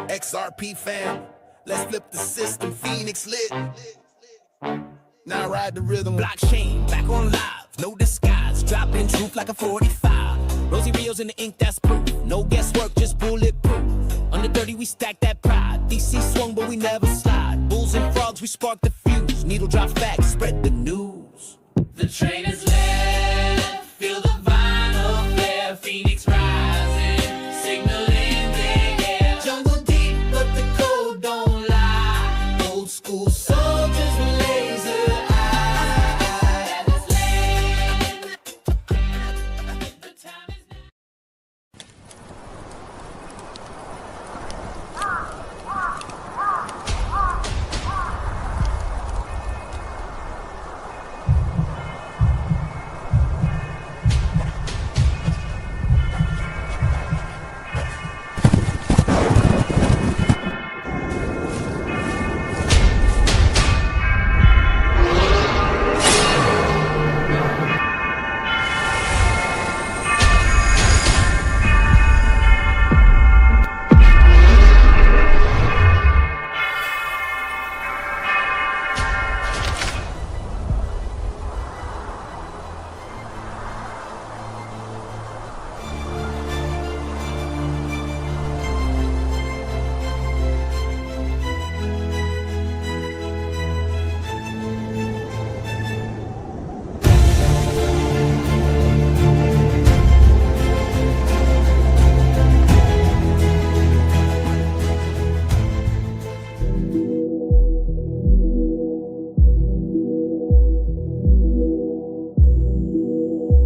XRP fam, let's flip the system, Phoenix lit. Now ride the rhythm. Blockchain, back on live, no disguise, dropping truth like a 45. Rosy Rios in the ink, that's proof. No guesswork, just bulletproof. Under 30, we stack that pride. DC swung, but we never slide. Bulls and frogs, we spark the fuse. Needle drop facts, spread the news. The train is left, feel the vinyl flare. Phoenix rising, signaling. School soldiers with laser eyes. The time is now.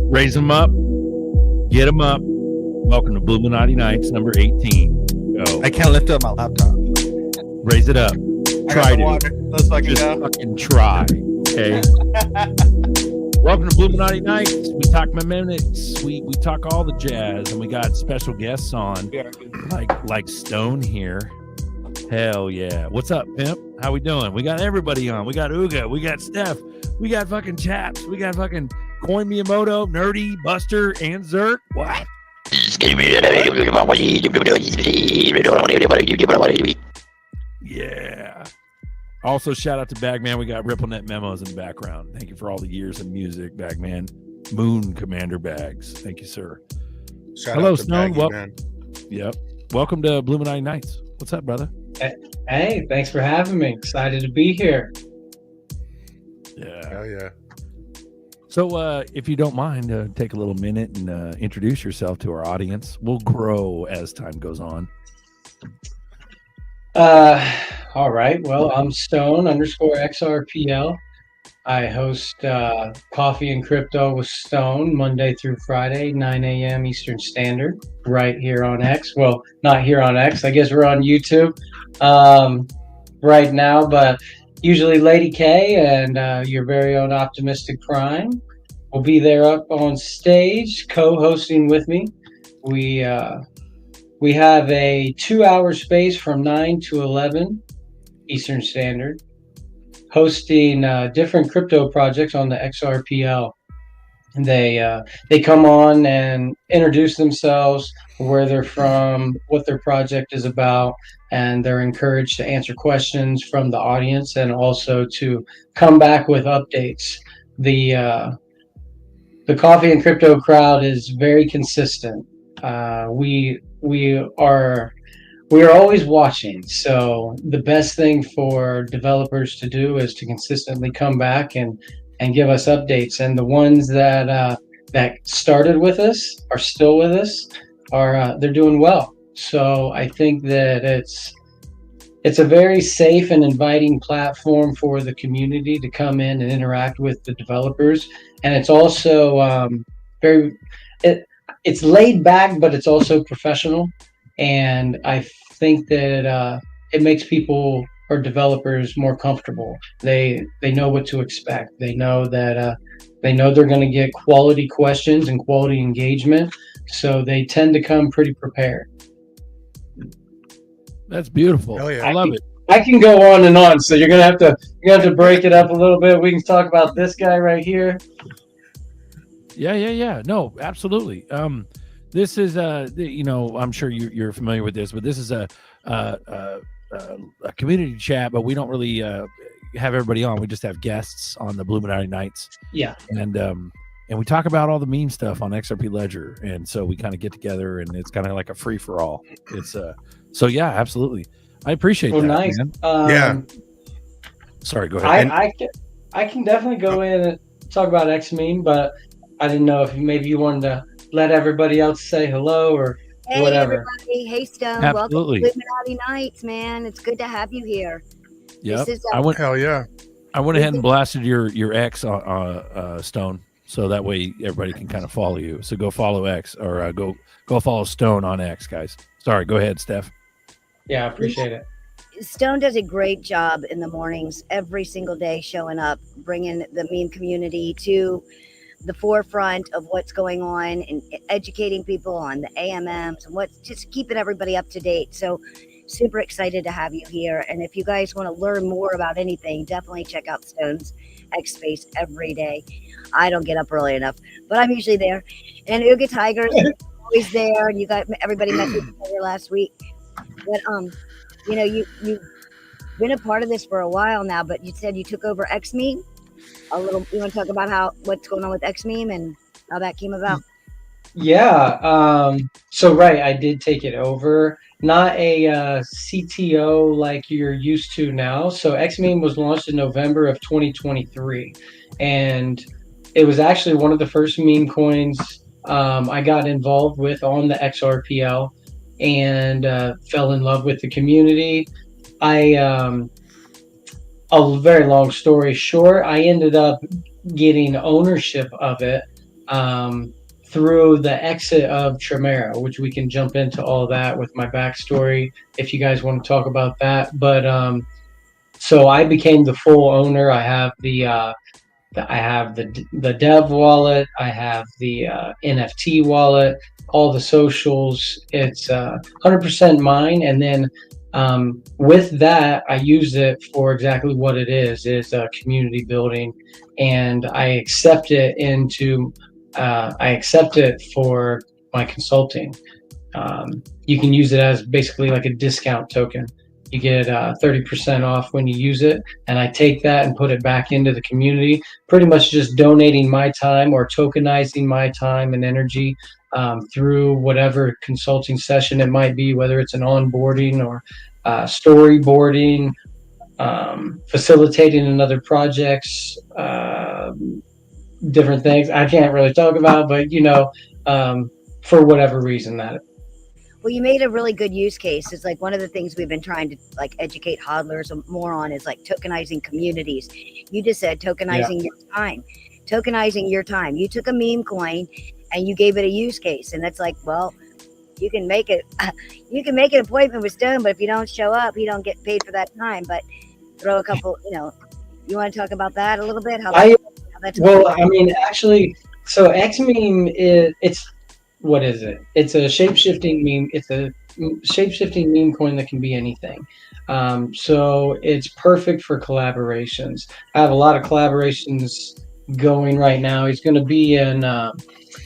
Raise them up, get them up. Welcome to Bluminati Knights, number 18. Go. I can't lift up my laptop. Raise it up. Try to. Let's fucking Just go. fucking try. Okay. Welcome to Bluminati Knights. We talk minutes. We talk all the jazz, and we got special guests on, like Stone here. Hell yeah! What's up, pimp? How we doing? We got everybody on. We got Uga. We got Steph. We got fucking Chaps. We got fucking Coin Miyamoto, Nerdy, Buster, and Zert. What? Yeah. Also, shout out to Bagman. We got RippleNet memos in the background. Thank you for all the years of music, Bagman. Moon Commander Bags. Thank you, sir. Hello, Stone. Yep. Welcome to Bluminati Knights. What's up, brother? Hey, thanks for having me. Excited to be here. Yeah. Hell yeah. So if you don't mind, take a little minute and introduce yourself to our audience. We'll grow as time goes on. All right. Well, I'm Stone _XRPL. I host Coffee and Crypto with Stone Monday through Friday, 9 a.m. Eastern Standard, right here on X. Well, not here on X. I guess we're on YouTube right now, but usually Lady K and your very own Optimistic Prime will be there up on stage co-hosting with me. We have a 2-hour space from 9 to 11 Eastern Standard, hosting different crypto projects on the XRPL. And they come on and introduce themselves, where they're from, what their project is about, and they're encouraged to answer questions from the audience and also to come back with updates. The Coffee and Crypto crowd is very consistent. We are always watching. So the best thing for developers to do is to consistently come back and and give us updates. And the ones that started with us are still with us, they're doing well. So I think that it's a very safe and inviting platform for the community to come in and interact with the developers. And it's also very it's laid back, but it's also professional. And I think that it makes people or developers more comfortable. They know what to expect. They know that they know they're going to get quality questions and quality engagement, so they tend to come pretty prepared. That's beautiful. Oh, yeah. I love it. I can go on and on, so you're gonna have to break it up a little bit. We can talk about this guy right here. Yeah. No, absolutely. This is I'm sure you're familiar with this, but this is a community chat, but we don't really have everybody on. We just have guests on the Bluminati Knights. Yeah. And we talk about all the meme stuff on XRP Ledger, and so we kind of get together, and it's kind of like a free for all. It's so yeah, absolutely. I appreciate that. Nice. Man. Yeah. Sorry, go ahead. I can definitely go in and talk about X meme, but I didn't know if maybe you wanted to let everybody else say hello or whatever. Everybody. Hey, Stone. Absolutely. Welcome to Bluminati Knights, man. It's good to have you here. Yeah. Hell yeah. I went ahead and blasted your X on Stone, so that way everybody can kind of follow you. So go follow X, or go follow Stone on X, guys. Sorry, go ahead, Steph. Yeah, I appreciate it. Stone does a great job in the mornings, every single day, showing up, bringing the meme community to the forefront of what's going on and educating people on the AMMs and what's just keeping everybody up to date. So super excited to have you here. And if you guys want to learn more about anything, definitely check out Stone's X Space every day. I don't get up early enough, but I'm usually there. And Ooga Tiger's always there. And you got everybody met each other last week. But you've been a part of this for a while now, but you said you took over X Meme. You want to talk about what's going on with X Meme and how that came about? Yeah. So right, I did take it over. Not a CTO like you're used to now. So X Meme was launched in November of 2023, and it was actually one of the first meme coins I got involved with on the XRPL, and fell in love with the community. A very long story short, I ended up getting ownership of it through the exit of Tremera, which we can jump into all that with my backstory if you guys want to talk about that. But so I became the full owner. I have the dev wallet. I have the NFT wallet, all the socials. It's 100% mine. And then with that, I use it for exactly what it is community building. And I accept it for my consulting. You can use it as basically like a discount token. You get 30% off when you use it, and I take that and put it back into the community, pretty much just donating my time or tokenizing my time and energy through whatever consulting session it might be, whether it's an onboarding or storyboarding, facilitating another projects, different things I can't really talk about, but for whatever reason that. Well, you made a really good use case. It's like one of the things we've been trying to educate hodlers more on is tokenizing communities. You just said tokenizing your time. Tokenizing your time. You took a meme coin and you gave it a use case, and that's you can make it. You can make an appointment with Stone, but if you don't show up, you don't get paid for that time. But throw a couple. You want to talk about that a little bit? Actually, so X meme it's. What is it? It's a shape-shifting meme. It's a shape-shifting meme coin that can be anything. So it's perfect for collaborations. I have a lot of collaborations going right now. He's going to be in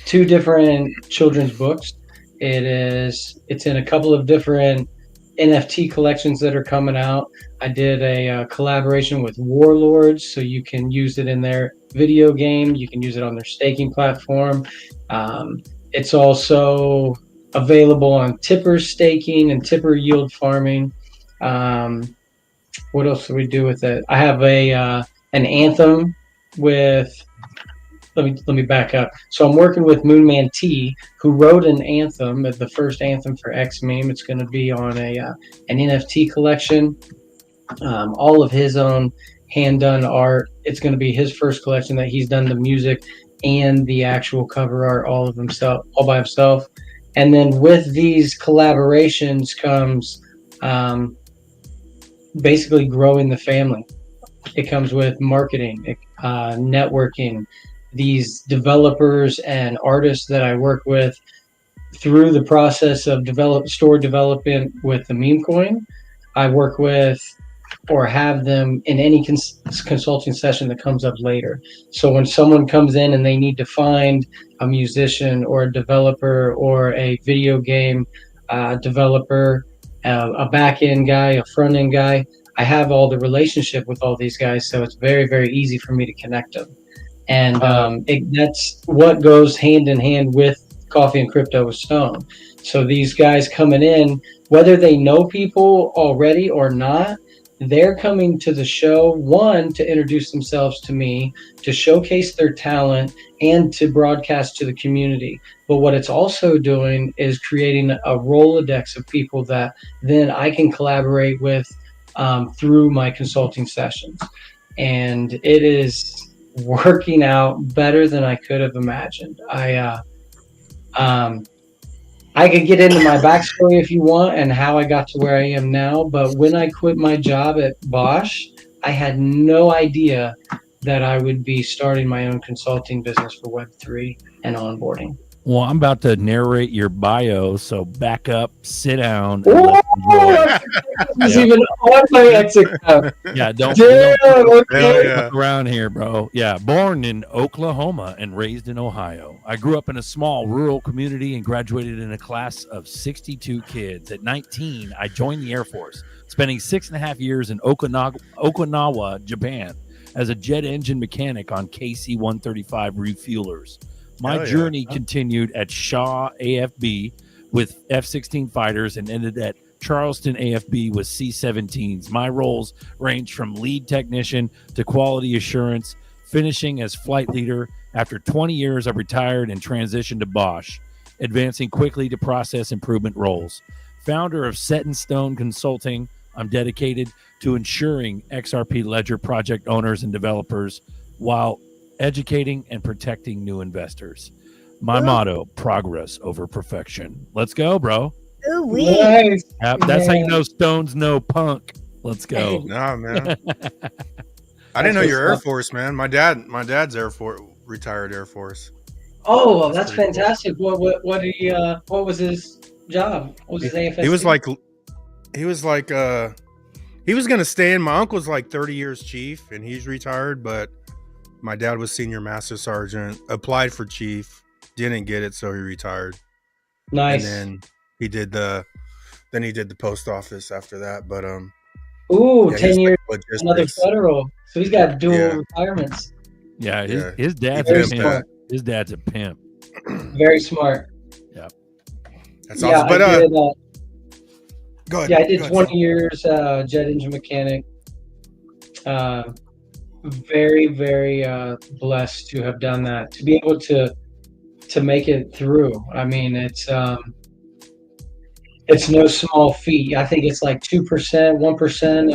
2 different children's books. It's in a couple of different NFT collections that are coming out. I did a collaboration with Warlords, so you can use it in their video game. You can use it on their staking platform. It's also available on Tipper staking and Tipper yield farming. What else do we do with it? I have an Anthem with. Let me back up. So I'm working with Moonman T, who wrote an anthem, the first anthem for X Meme. It's going to be on an NFT collection. All of his own hand done art. It's going to be his first collection that he's done the music and the actual cover art all by himself. And then with these collaborations comes basically growing the family. It comes with marketing, networking. These developers and artists that I work with through the process of store development with the meme coin, I work with or have them in any consulting session that comes up later. So when someone comes in and they need to find a musician or a developer or a video game developer, a back end guy, a front end guy, I have all the relationship with all these guys, so it's very, very easy for me to connect them. And that's what goes hand in hand with Coffee and Crypto with Stone. So these guys coming in, whether they know people already or not, they're coming to the show, one, to introduce themselves to me, to showcase their talent, and to broadcast to the community. But what it's also doing is creating a Rolodex of people that then I can collaborate with through my consulting sessions. And it is working out better than I could have imagined. I could get into my backstory if you want and how I got to where I am now, but when I quit my job at Bosch, I had no idea that I would be starting my own consulting business for Web3 and onboarding. Well, I'm about to narrate your bio, so back up, sit down. This is even on my exit. Yeah, don't fuck around here, bro. Yeah, born in Oklahoma and raised in Ohio. I grew up in a small rural community and graduated in a class of 62 kids. At 19, I joined the Air Force, spending 6.5 years in Okinawa, Japan, as a jet engine mechanic on KC-135 refuelers. My journey continued at Shaw AFB with F-16 fighters and ended at Charleston AFB with C-17s. My roles ranged from lead technician to quality assurance, finishing as flight leader. After 20 years, I retired and transitioned to Bosch, advancing quickly to process improvement roles. Founder of Set in Stone Consulting, I'm dedicated to ensuring XRP Ledger project owners and developers while educating and protecting new investors. My motto, progress over perfection. Let's go, bro. Nice. That's how you know Stone's no punk. Let's go. Nah, man. I didn't know you're Air Force, man. My dad's Air Force, retired Air Force. Oh, well, that's fantastic. Cool. What was his job? What was his AFSC? He was gonna stay in. My uncle's like 30 years chief, and he's retired, but my dad was senior master sergeant, applied for chief, didn't get it, so he retired. Nice. And then he did the post office after that. But 10 years, another federal. So he's got dual retirements. Yeah, his dad's a pimp. His dad's a pimp. Very smart. Yeah. That's awesome. But go ahead. Yeah, I did 20 years jet engine mechanic. Very, very blessed to have done that, to be able to make it through. I mean, it's no small feat. I think it's like 2%, 1%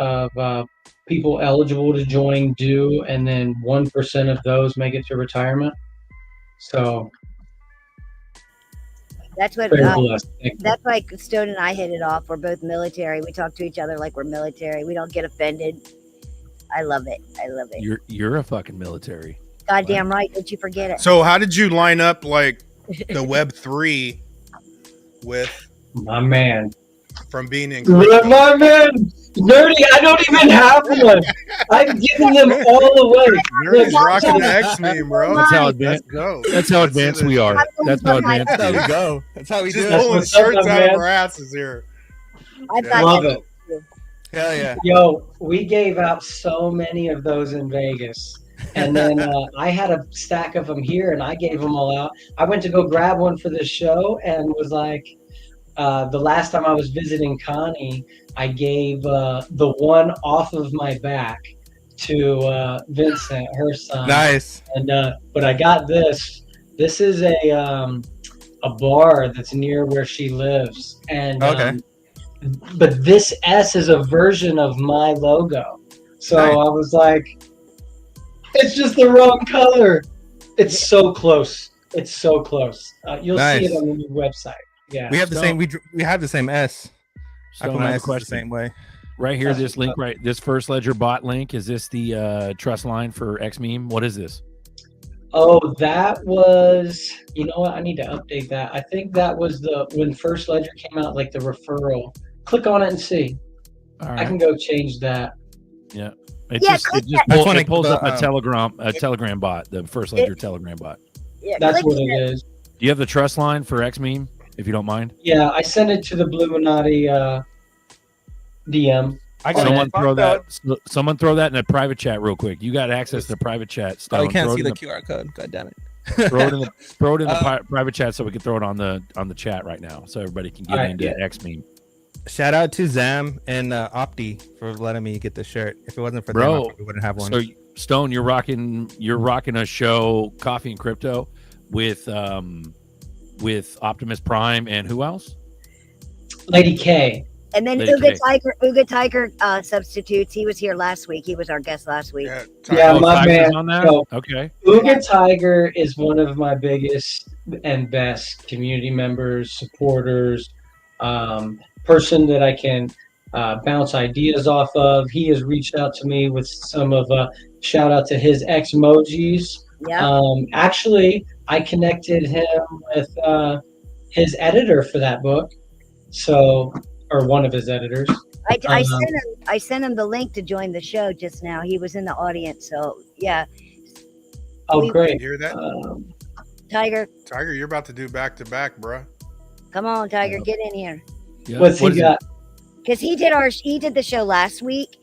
of people eligible to join do, and then 1% of those make it to retirement. So that's what that's like Stone and I hit it off. We're both military. We talk to each other like we're military. We don't get offended. I love it. You're a fucking military. Goddamn right. Don't you forget it. So how did you line up like the Web3 with my man from being in my man Nerdy? I don't even have one. I've given them all away. Nerdy's rocking the X meme, bro. That's how advanced. That's how advanced we are. That's how advanced we go. That's how we do it. Just pulling shirts out of our asses here. I love it. Hell yeah. Yo, we gave out so many of those in Vegas. And then I had a stack of them here and I gave them all out. I went to go grab one for this show and was like, the last time I was visiting Connie, I gave the one off of my back to Vincent, her son. Nice. And but I got this. This is a bar that's near where she lives, and Okay. but this S is a version of my logo. So Nice. I was like, it's just the wrong color. It's so close. It's so close. You'll see it Nice. on the new website. Yeah. We have the same. We have the same S. I Stone, put I my have a S the question. same way. Right here, this link, right? This First Ledger bot link. Is this the trust line for X meme? What is this? Oh, that was. You know what? I need to update that. I think that was when First Ledger came out, like the referral. Click on it and see. All I right. can go change that. Yeah. Yeah, click It pulls the, up a Telegram bot, the First Ledger Telegram bot. Yeah, That's click what it. it is. Do you have the trust line for X meme, if you don't mind? Yeah, I sent it to the Bluminati DM. I got Someone it. throw that. Someone throw that in a private chat real quick. You got access to the private chat. Stone. Oh, you can't Throw see it the in QR code. God damn it. throw it in the private chat so we can throw it on the chat right now, so everybody can get All right, into yeah. X meme. Shout out to Zam and Opti for letting me get the shirt. If it wasn't for them, Bro, I probably wouldn't have one. So Stone, you're rocking a show, Coffee and Crypto, with Optimus Prime and who else? Lady K. And then Lady Uga Tiger substitutes. He was here last week. He was our guest last week. Yeah, Oh, my Tiger's man. on that? So, Okay. Uga Tiger is one of my biggest and best community members, supporters, person that I can bounce ideas off of. He has reached out to me with some of shout out to his ex-mojis. Yeah. Actually, I connected him with his editor for that book. So, or one of his editors. I sent him the link to join the show just now. He was in the audience. So yeah. Oh, great. You hear that? Tiger, Tiger, you're about to do back to back, bruh. come on, Tiger, get in here. Yeah. What's What he is got? Because he did the show last week,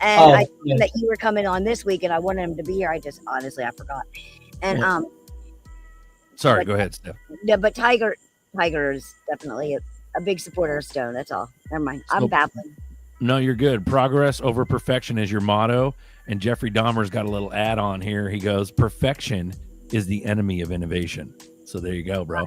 and Oh, I told yeah. him that you were coming on this week, and I wanted him to be here. I just honestly I forgot. And Yeah. Sorry, go ahead, Steph. yeah, but Tiger is definitely a big supporter of Stone. That's all. Never mind. I'm So- babbling. No, you're good. Progress over perfection is your motto. And Jeffrey Dahmer's got a little add on here. He goes, perfection is the enemy of innovation. So there you go, bro.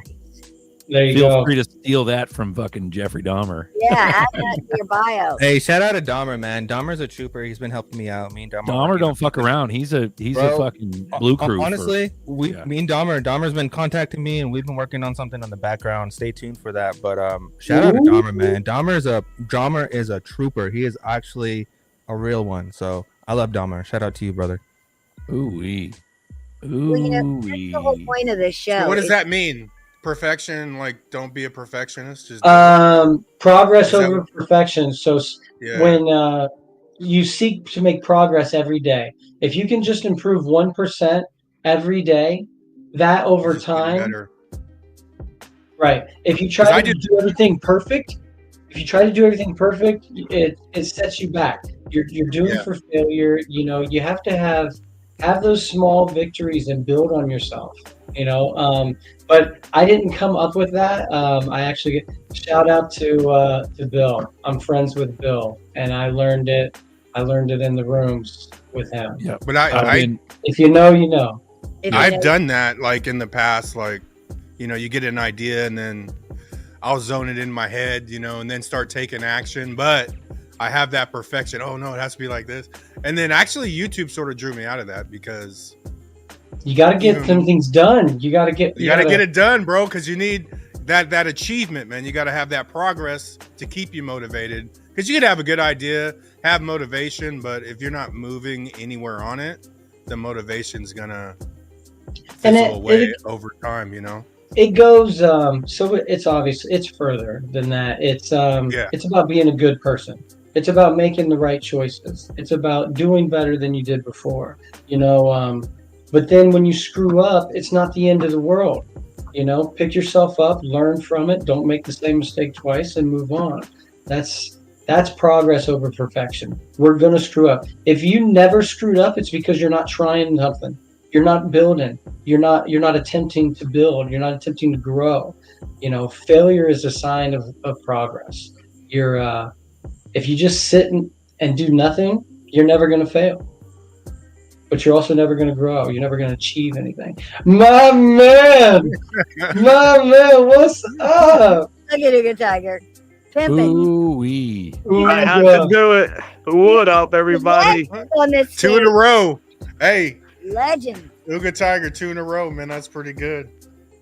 There you Feel go. free to steal that from fucking Jeffrey Dahmer. Yeah, add that to your bio. Hey, shout out to Dahmer, man. Dahmer's a trooper. He's been helping me out. Me and Dahmer. Dahmer don't fuck around. He's a Bro, fucking blue crew. Honestly, yeah. me and Dahmer's been contacting me, and we've been working on something on the background. Stay tuned for that. But shout out to Dahmer, man. Dahmer is a trooper. He is actually a real one. So I love Dahmer. Shout out to you, brother. Ooh-wee. Well, you know, that's the whole point of this show. So what does is- that mean? Perfection, like don't be a perfectionist. Just Progress Is that over what- perfection. So yeah. when you seek to make progress every day, if you can just improve 1% every day, that over Just getting time, better. right? If you 'Cause try I to did- do everything perfect, it sets you back. You're doomed Yeah. for failure. You know, you have to have those small victories and build on yourself. You know, but I didn't come up with that. I actually shout out to Bill. I'm friends with Bill, and I learned it in the rooms with him. Yeah. But I If you know, you know. if you I've know- done that like in the past, like, you know, you get an idea and then I'll zone it in my head, you know, and then start taking action. But I have that perfection. Oh no, it has to be like this. And then actually YouTube sort of drew me out of that because You got to get some things done. You got to get. you gotta get it done, bro, because you need that achievement, man. You gotta have that progress to keep you motivated. Because you could have a good idea, have motivation, but if you're not moving anywhere on it, the motivation's gonna And fizzle away over time, you know. It goes. So it's obvious. It's further than that. It's It's about being a good person. It's about making the right choices. It's about doing better than you did before. You know. But then when you screw up, it's not the end of the world. You know, pick yourself up, learn from it, don't make the same mistake twice, and move on. That's progress over perfection. We're gonna screw up. If you never screwed up, it's because you're not trying something. You're not building. You're not attempting to build. You're not attempting to grow. You know, failure is a sign of progress. You're if you just sit and do nothing, you're never gonna fail. but you're also never going to grow. You're never going to achieve anything. My man, what's up? Look at you, Tiger. Pimping. Ooh-wee. I had to do it. What up, everybody? On this 2 in a row. Hey, legend. Uga Tiger, 2 in a row, man. That's pretty good.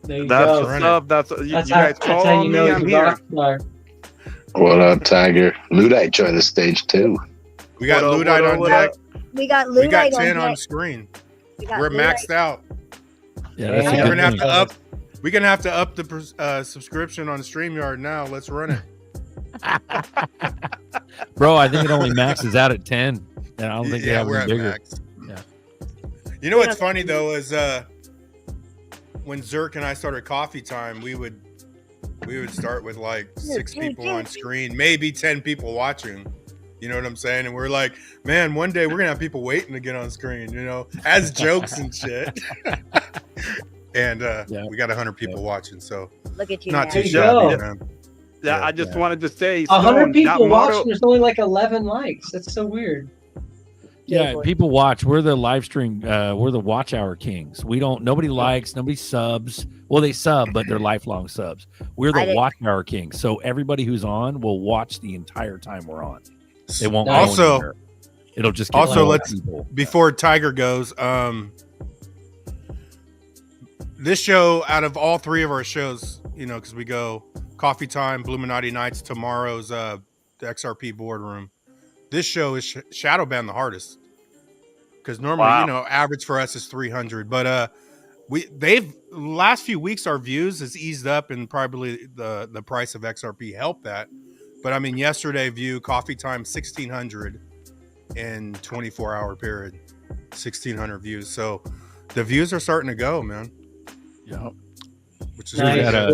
There you That's go. what's up. That's you That's guys how call you me. know I'm he's a here. rock star. What up, Tiger? Ludite joined the stage too. We got What up, Ludite what up, on what deck. up? We got We got Ludite 10 on deck. screen. We got We're Ludite. maxed out. Yeah, that's a Yeah. We're good gonna have thing. to up. We're gonna have to up the subscription on StreamYard now. Let's run it. Bro, I think it only maxes out at 10. And I don't think they Yeah, have we're any at bigger. max. Yeah. You know what's funny though is when Zerk and I started Coffee Time, we would start with like 6 people on screen, maybe 10 people watching. You know what I'm saying? And we're like, man, one day we're gonna have people waiting to get on screen, you know, as jokes and shit. And we got 100 people watching, so Look at you. not man. too There you shabby, go. man. Yeah, Yeah, I just yeah. wanted to say 100 Stone, people that motto- watching. There's only like 11 likes. That's so weird. Yeah, boy. people watch. We're the live stream. We're the watch hour kings. We don't. Nobody likes. Nobody subs. Well, they sub, but they're lifelong subs. We're I the didn't- watch hour kings. So everybody who's on will watch the entire time we're on. They won't. go Also- anywhere. It'll just get also, more let's- people. Before Tiger goes, this show, out of all 3 of our shows, you know, because we go Coffee Time, Bluminati Knights, tomorrow's the XRP boardroom. This show is shadow banned the hardest because normally, Wow. you know, average for us is 300. But last few weeks our views has eased up, and probably the price of XRP helped that. But I mean, yesterday view Coffee Time 1,600 in 24-hour period, 1,600 views. So the views are starting to go, man. Yeah. Which is Nice. really Got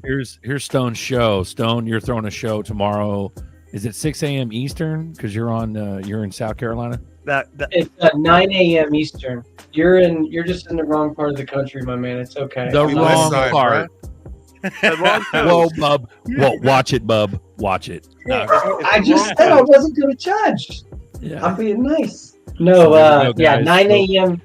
good. a- Here's Stone's show. Stone, you're throwing a show tomorrow. Is it 6 a.m. Eastern? Because you're in South Carolina. that It's at 9 a.m. Eastern. You're just in the wrong part of the country, my man. It's okay. The West wrong side, part. the wrong Whoa, bub. Whoa, watch it, bub. Watch it. No. I just said I wasn't going to judge. Yeah. I'm being nice. No, So there you go, yeah, guys. 9 a.m.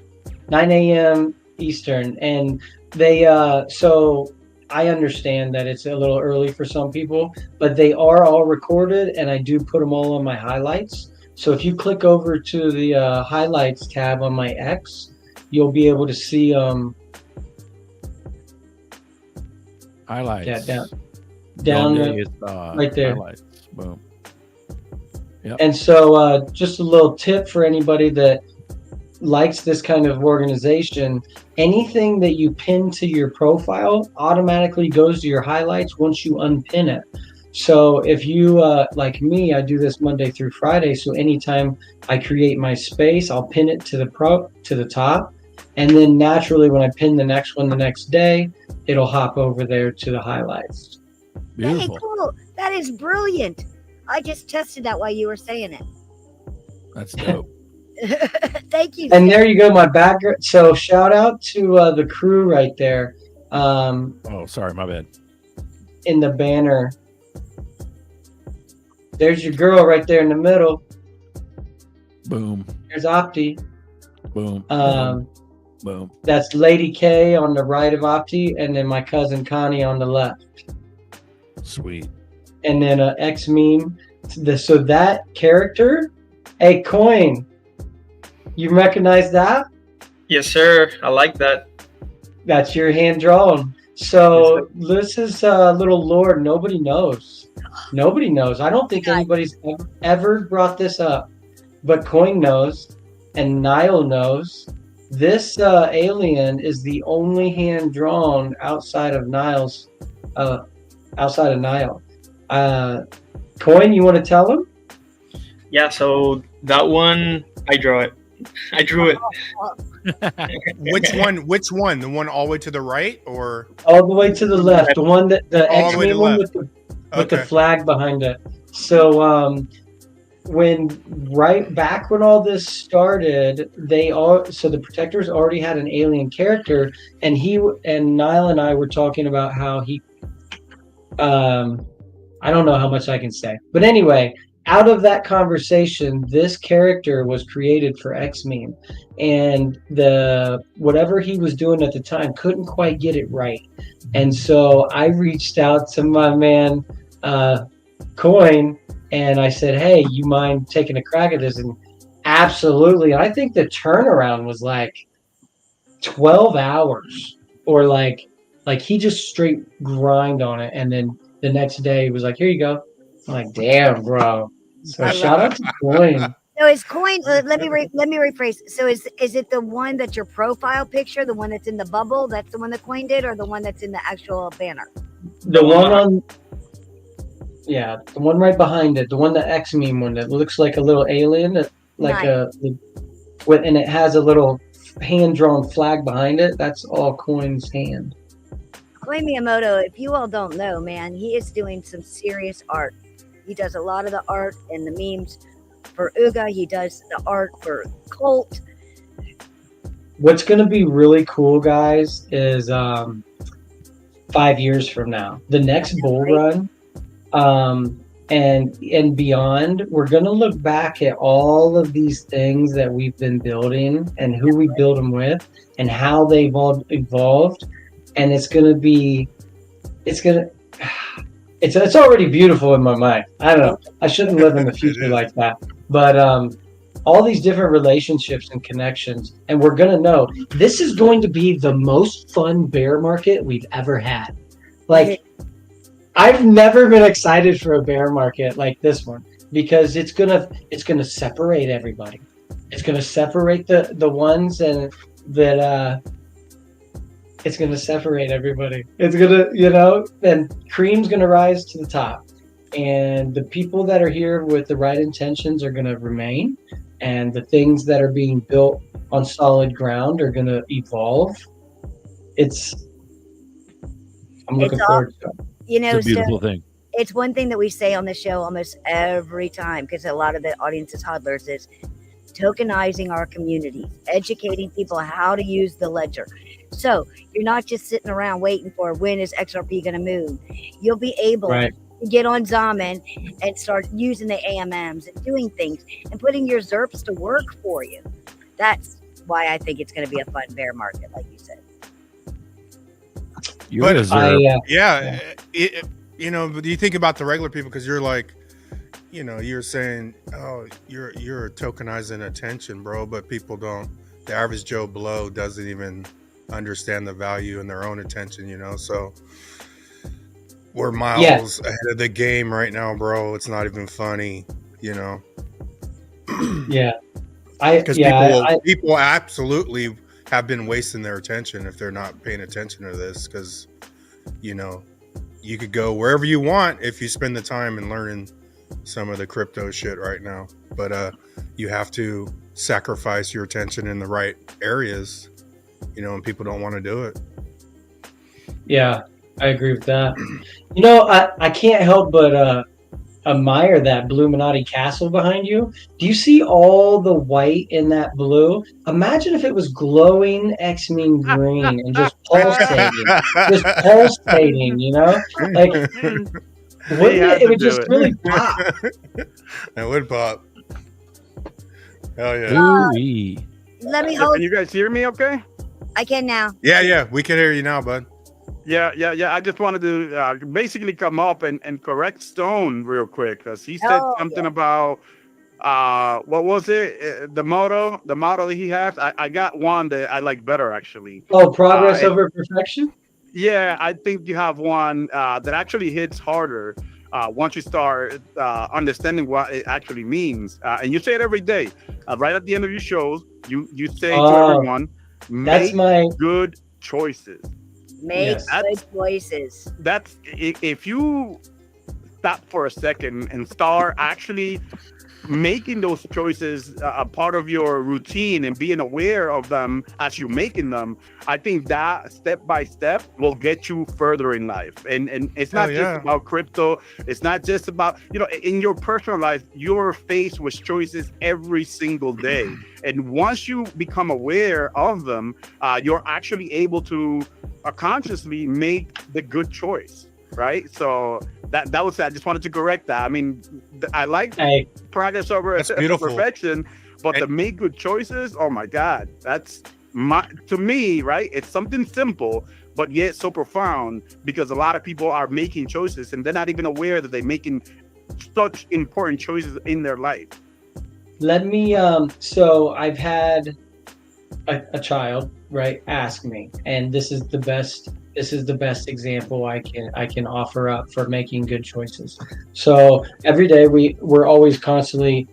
9 a.m. Eastern, and they so I understand that it's a little early for some people, but they are all recorded, and I do put them all on my highlights. So if you click over to the highlights tab on my X, you'll be able to see Highlights. Yeah, down Donde the, está right there. Highlights. Boom. And so just a little tip for anybody that likes this kind of organization: anything that you pin to your profile automatically goes to your highlights once you unpin it. So if you like me, I do this Monday through Friday. So anytime I create my space, I'll pin it to the top, and then naturally when I pin the next one the next day, it'll hop over there to the highlights. Beautiful. Hey, cool. That is brilliant. I just tested that while you were saying it. That's dope. Thank you. And there you go, my background. So shout out to the crew right there Oh, sorry, my bad. in the banner. There's your girl right there in the middle. Boom. There's Opti. Boom. Boom. That's Lady K on the right of Opti, and then my cousin Connie on the left. Sweet. And then X meme. So that character, hey Coin, you recognize that? Yes, sir. I like that. That's your hand drawn. So this is little lore nobody knows. Nobody knows. I don't think anybody's ever brought this up, but Coin knows, and Niall knows. This alien is the only hand drawn outside of Niall's. Outside of Niall. Coin, you want to tell him? Yeah, so that one, I drew it. I drew it. Which one? The one all the way to the right, or All the way to the left. The one that the All the way to X-Men the one left. with the Okay. flag behind it. So when right back when all this started, so the Protectors already had an alien character, and Niall and I were talking about how he I don't know how much I can say. But anyway, out of that conversation, this character was created for X-Meme, and the whatever he was doing at the time couldn't quite get it right. And so I reached out to my man Coin, and I said, "Hey, you mind taking a crack at this?" And absolutely. I think the turnaround was like 12 hours, or like he just straight grind on it, and then the next day he was like, "Here you go." I'm like, "Damn, bro." So I shout love out to Coin. So is coin? Let me rephrase. So is it the one that's your profile picture, the one that's in the bubble? That's the one that coin did, or the one that's in the actual banner? The one on, yeah, the one right behind it, the one that X-Meme one that looks like a little alien, like Nice. and it has a little hand drawn flag behind it. That's all Coin's hand. Coin Miyamoto, if you all don't know, man, he is doing some serious art. He does a lot of the art and the memes for Uga. He does the art for Colt. What's going to be really cool, guys, is 5 years from now, the next bull run, and beyond, we're going to look back at all of these things that we've been building and who we build them with and how they've all evolved. And it's already beautiful in my mind. I don't know. I shouldn't live in the future like that. But all these different relationships and connections, and we're going to know this is going to be the most fun bear market we've ever had. Like, I've never been excited for a bear market like this one, because it's gonna separate everybody. It's gonna separate the ones and that it's gonna separate everybody. It's gonna, and cream's gonna rise to the top. And the people that are here with the right intentions are gonna remain, and the things that are being built on solid ground are gonna evolve. I'm looking forward to it. It's a beautiful thing. It's one thing that we say on the show almost every time, because a lot of the audience is hodlers, is tokenizing our community, educating people how to use the ledger. So you're not just sitting around waiting for when is XRP going to move. You'll be able to get on Zaman and start using the AMMs and doing things and putting your ZERPs to work for you. That's why I think it's going to be a fun bear market, like you said. But you think about the regular people, because you're like, you're saying, oh, you're tokenizing attention, bro, but people don't. The average Joe Blow doesn't even understand the value in their own attention, so we're miles ahead of the game right now, bro. It's not even funny, Yeah, because people absolutely have been wasting their attention if they're not paying attention to this, because you could go wherever you want if you spend the time in learning some of the crypto shit right now, but you have to sacrifice your attention in the right areas, and people don't want to do it. Yeah, I agree with that. I can't help but admire that Bluminati castle behind you. Do you see all the white in that blue? Imagine if it was glowing X-Meme green and just pulsating. Like, it would just really pop. That would pop. Hell yeah. Let me hold. Can you guys hear me okay? I can now. Yeah, we can hear you now, bud. Yeah. I just wanted to basically come up and correct Stone real quick, because he said something about what was it? The motto that he has. I got one that I like better, actually. Oh, progress over perfection. Yeah, I think you have one that actually hits harder once you start understanding what it actually means. And you say it every day. Right at the end of your shows, you say to everyone, make good choices. Make good choices. That's if you stop for a second and start actually making those choices a part of your routine and being aware of them as you're making them, I think that step by step will get you further in life. And it's not just about crypto. It's not just about, in your personal life, you're faced with choices every single day. And once you become aware of them, you're actually able to consciously make the good choice. right? So that was, I just wanted to correct that. I mean, I like Hey, progress over That's beautiful. perfection, but to make good choices, oh my God, that's to me, right? It's something simple, but yet so profound, because a lot of people are making choices and they're not even aware that they're making such important choices in their life. let me so I've had a child, right, ask me, and this is the best example I can offer up for making good choices. So every day we're always constantly,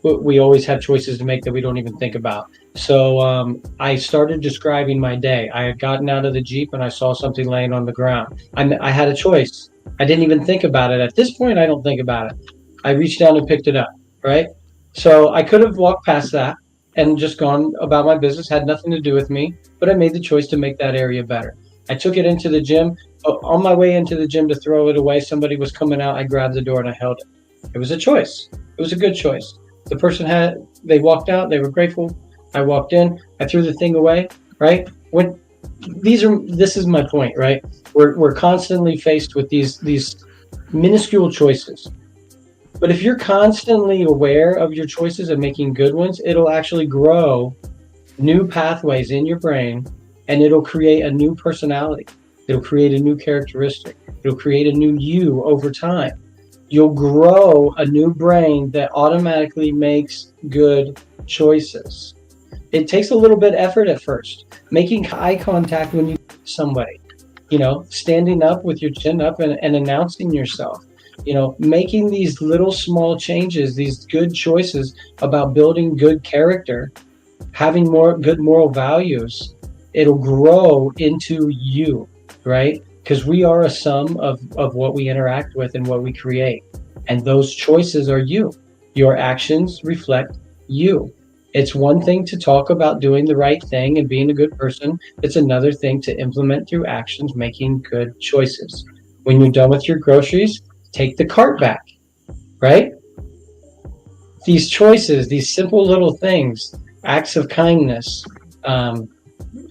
we always have choices to make that we don't even think about. So I started describing my day. I had gotten out of the Jeep and I saw something laying on the ground. I had a choice. I didn't even think about it. At this point, I don't think about it. I reached down and picked it up, right? So I could have walked past that and just gone about my business, had nothing to do with me, but I made the choice to make that area better. I took it into the gym. On my way into the gym to throw it away, somebody was coming out. I grabbed the door and I held it. It was a choice. It was a good choice. The person they walked out, they were grateful. I walked in, I threw the thing away, right? This is my point, right? We're constantly faced with these minuscule choices. But if you're constantly aware of your choices and making good ones, it'll actually grow new pathways in your brain, and it'll create a new personality. It'll create a new characteristic. It'll create a new you over time. You'll grow a new brain that automatically makes good choices. It takes a little bit of effort at first. Making eye contact when you see somebody, standing up with your chin up and announcing yourself, making these little small changes, these good choices about building good character, having more good moral values, it'll grow into you, right? Because we are a sum of what we interact with and what we create. And those choices are you. Your actions reflect you. It's one thing to talk about doing the right thing and being a good person. It's another thing to implement through actions, making good choices. When you're done with your groceries, take the cart back, right? These choices, these simple little things, acts of kindness,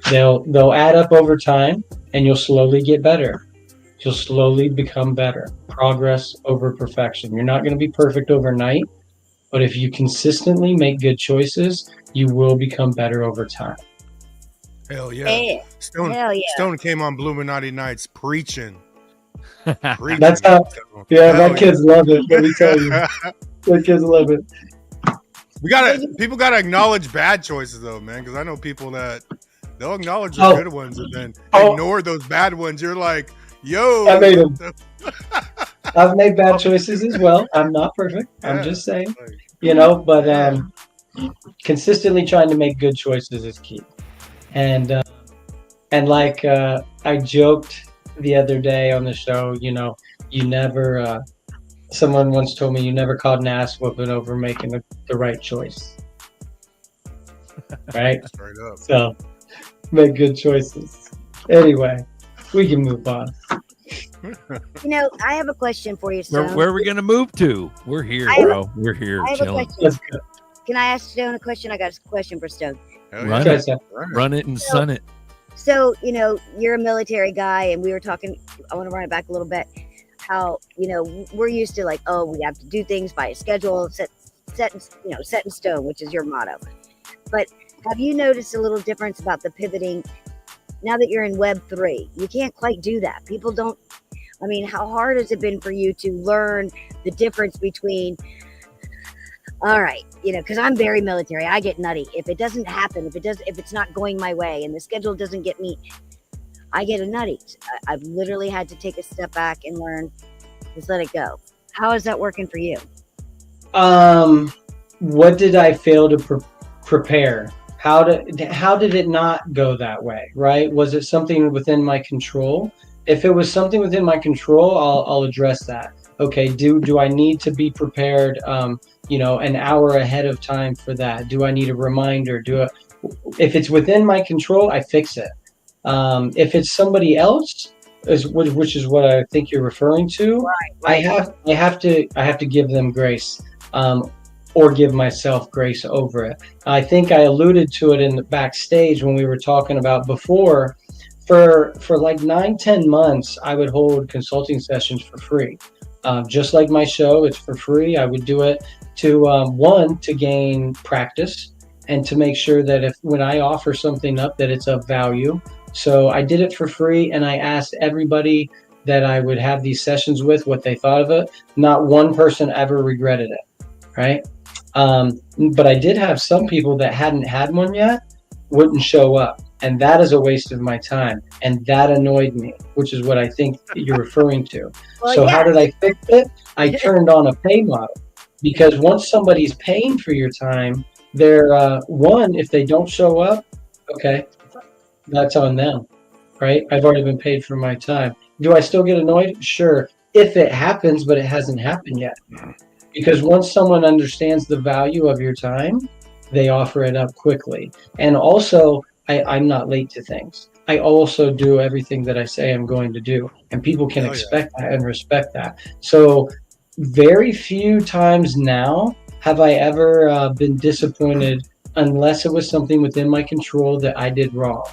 they'll add up over time, and you'll slowly get better. You'll slowly become better. Progress over perfection. You're not going to be perfect overnight, but if you consistently make good choices, you will become better over time. Hell yeah. Hey, Stone, hell yeah. Stone came on Bluminati Nights preaching. That's how, So, yeah, hell my kids love it. Let me tell you, my kids love it. People gotta acknowledge bad choices though, man. Because I know people that they'll acknowledge the Oh. good ones and then Oh. ignore those bad ones. You're like, yo, I made them. I've made bad choices as well. I'm not perfect. I'm Yeah, just saying, like, but consistently trying to make good choices is key. And like I joked the other day on the show, you never. Someone once told me you never caught an ass whooping over making the right choice. Right? straight up. So make good choices. Anyway, we can move on. I have a question for you, Stone. Where are we going to move to? We're here, bro. We're here I have a chilling. question. Let's go. Can I ask Stone a question? I got a question for Stone. Hell Run yeah. it. Okay, Run it and sun it. So, you're a military guy, and we were talking, I want to run it back a little bit, how, we're used to like, oh, we have to do things by a schedule, set in stone, which is your motto. But have you noticed a little difference about the pivoting now that you're in Web3? You can't quite do that. People don't, how hard has it been for you to learn the difference between, all right, because I'm very military. I get nutty. If it doesn't happen, if it's not going my way and the schedule doesn't get me, I get a nutty. I've literally had to take a step back and learn, just let it go. How is that working for you? What did I fail to prepare? How did it not go that way? Right? Was it something within my control? If it was something within my control, I'll address that. Okay, do I need to be prepared? An hour ahead of time for that? Do I need a reminder? If it's within my control, I fix it. If it's somebody else, which is what I think you're referring to, right. I have to give them grace, or give myself grace over it. I think I alluded to it in the backstage when we were talking about before. for like 9-10 months, I would hold consulting sessions for free. Just like my show, it's for free. I would do it to one, to gain practice, and to make sure that if when I offer something up, that it's of value. So I did it for free, and I asked everybody that I would have these sessions with what they thought of it. Not one person ever regretted it, right? But I did have some people that hadn't had one yet wouldn't show up. And that is a waste of my time. And that annoyed me, which is what I think you're referring to. Well, So yeah. how did I fix it? I turned on a pay model, because once somebody's paying for your time, they're one, if they don't show up, okay, that's on them, right? I've already been paid for my time. Do I still get annoyed? Sure, if it happens, but it hasn't happened yet. Because once someone understands the value of your time, they offer it up quickly. And also, I'm not late to things. I also do everything that I say I'm going to do, and people can expect that and respect that. So very few times now have I ever been disappointed unless it was something within my control that I did wrong.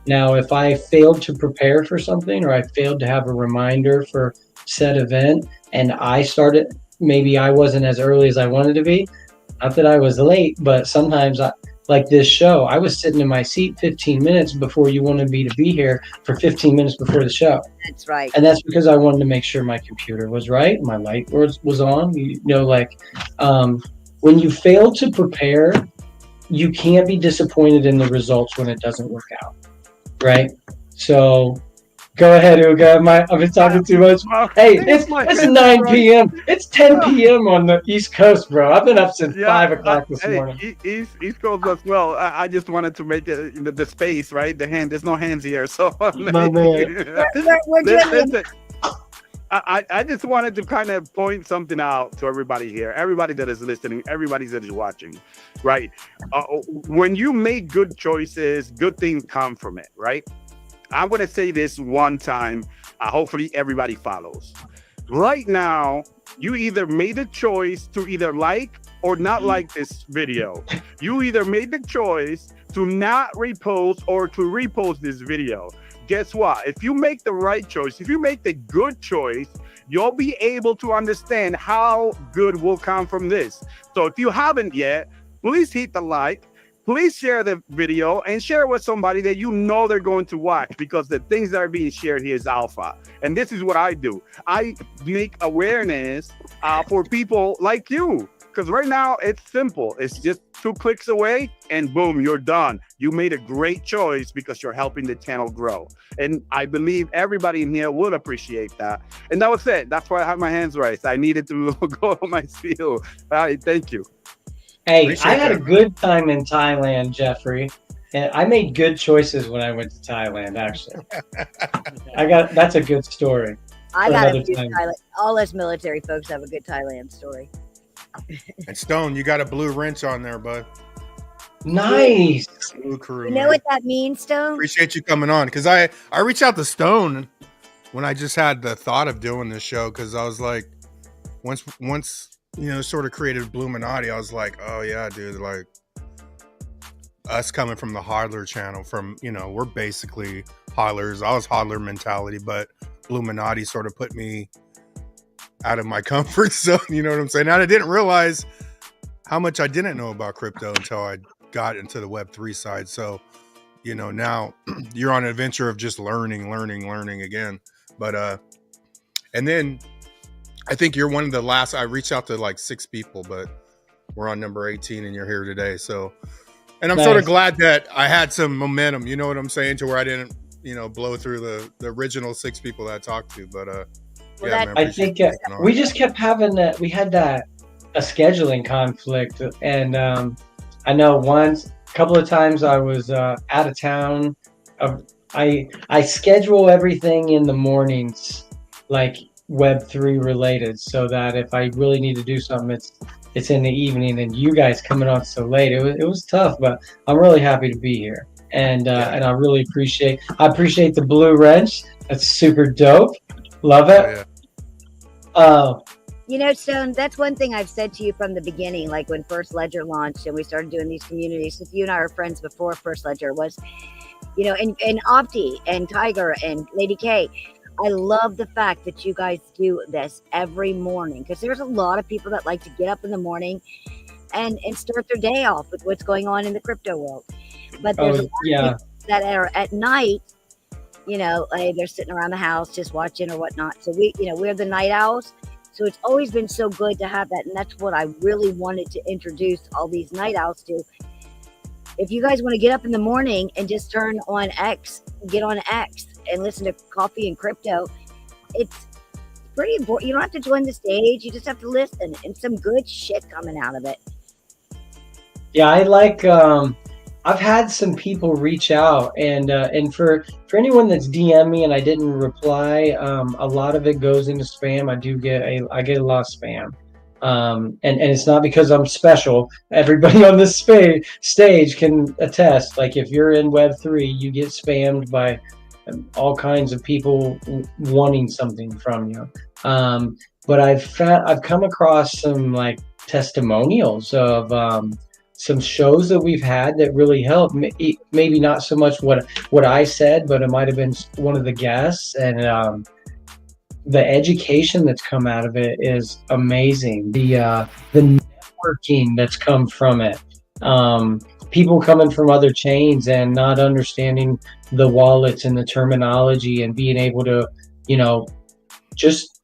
Now, if I failed to prepare for something, or I failed to have a reminder for said event, and I started, maybe I wasn't as early as I wanted to be, not that I was late, but sometimes like this show, I was sitting in my seat 15 minutes before you wanted me to be here for 15 minutes before the show. That's right. And that's because I wanted to make sure my computer was right, my light was on. You know, like when you fail to prepare, you can't be disappointed in the results when it doesn't work out, right? So go ahead, Uga. I've been talking too much. Hey, it's 9 p.m. It's 10 p.m. on the East Coast, bro. I've been up since 5 o'clock this morning. East Coast as well. I just wanted to make it the space, right? The hand. There's no hands here, so. My man. Listen, I just wanted to kind of point something out to everybody here, everybody that is listening, everybody that is watching, right? When you make good choices, good things come from it, right? I'm going to say this one time. Hopefully everybody follows. Right now, you either made a choice to either like or not like this video. You either made the choice to not repost or to repost this video. Guess what? If you make the right choice, if you make the good choice, you'll be able to understand how good will come from this. So if you haven't yet, please hit the like. Please share the video and share it with somebody that you know they're going to watch, because the things that are being shared here is alpha. And this is what I do. I make awareness for people like you, because right now it's simple. It's just 2 clicks away and boom, you're done. You made a great choice because you're helping the channel grow. And I believe everybody in here would appreciate that. And that was it. That's why I have my hands raised. I needed to go on my spiel. All right, thank you. Hey, Appreciate I had that. a good time in Thailand, Jeffrey. And I made good choices when I went to Thailand, actually. That's a good story. I For got a another few time. Thailand. All us military folks have a good Thailand story. And Stone, you got a blue wrench on there, bud. Nice. Blue crew. You know man. what that means, Stone? Appreciate you coming on, because I reached out to Stone when I just had the thought of doing this show, because I was like, once you know, sort of created Bluminati, I was like, oh yeah, dude, like us coming from the hodler channel, from, you know, we're basically hodlers. I was hodler mentality, but Bluminati sort of put me out of my comfort zone, you know what I'm saying? And I didn't realize how much I didn't know about crypto until I got into the Web3 side. So, you know, now you're on an adventure of just learning again. But and then I think you're one of the last. I reached out to like 6 people, but we're on number 18 and you're here today. So, and I'm sort of glad that I had some momentum, you know what I'm saying, to where I didn't, you know, blow through the original 6 people that I talked to. But yeah, man, I think we just kept having that. We had a scheduling conflict, and I know a couple of times I was out of town. I schedule everything in the mornings, like Web3 related, so that if I really need to do something, it's in the evening. And you guys coming on so late, it was tough, but I'm really happy to be here, and I really appreciate the blue wrench. That's super dope. Love it. You know, Stone, that's one thing I've said to you from the beginning, like when First Ledger launched and we started doing these communities. If you and I were friends before First Ledger, was you know, and Opti and Tiger and Lady K. I love the fact that you guys do this every morning, because there's a lot of people that like to get up in the morning and start their day off with what's going on in the crypto world. But there's a lot of people that are at night, you know, like they're sitting around the house just watching or whatnot. So we, you know, we're the night owls. So it's always been so good to have that. And that's what I really wanted to introduce all these night owls to. If you guys want to get up in the morning and just turn on X, get on X and listen to Coffee and Crypto, it's pretty important. You don't have to join the stage. You just have to listen, and some good shit coming out of it. Yeah, I like. I've had some people reach out, and for anyone that's DM me and I didn't reply, a lot of it goes into spam. I get a lot of spam, and it's not because I'm special. Everybody on this stage can attest. Like if you're in Web3, you get spammed by all kinds of people wanting something from you. But I've come across some like testimonials of some shows that we've had that really helped. Maybe not so much what I said, but it might have been one of the guests, and the education that's come out of it is amazing. The networking that's come from it. People coming from other chains and not understanding the wallets and the terminology, and being able to, you know, just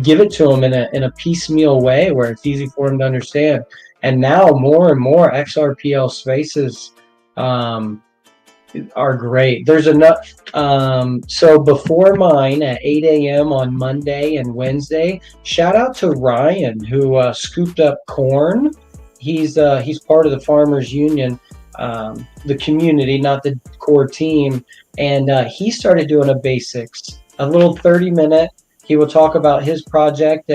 give it to them in a piecemeal way where it's easy for them to understand. And now more and more XRPL spaces are great. There's enough. So before mine at 8 a.m. on Monday and Wednesday, shout out to Ryan who scooped up corn. He's part of the Farmers Union, the community, not the core team. And he started doing a little 30-minute. He will talk about his project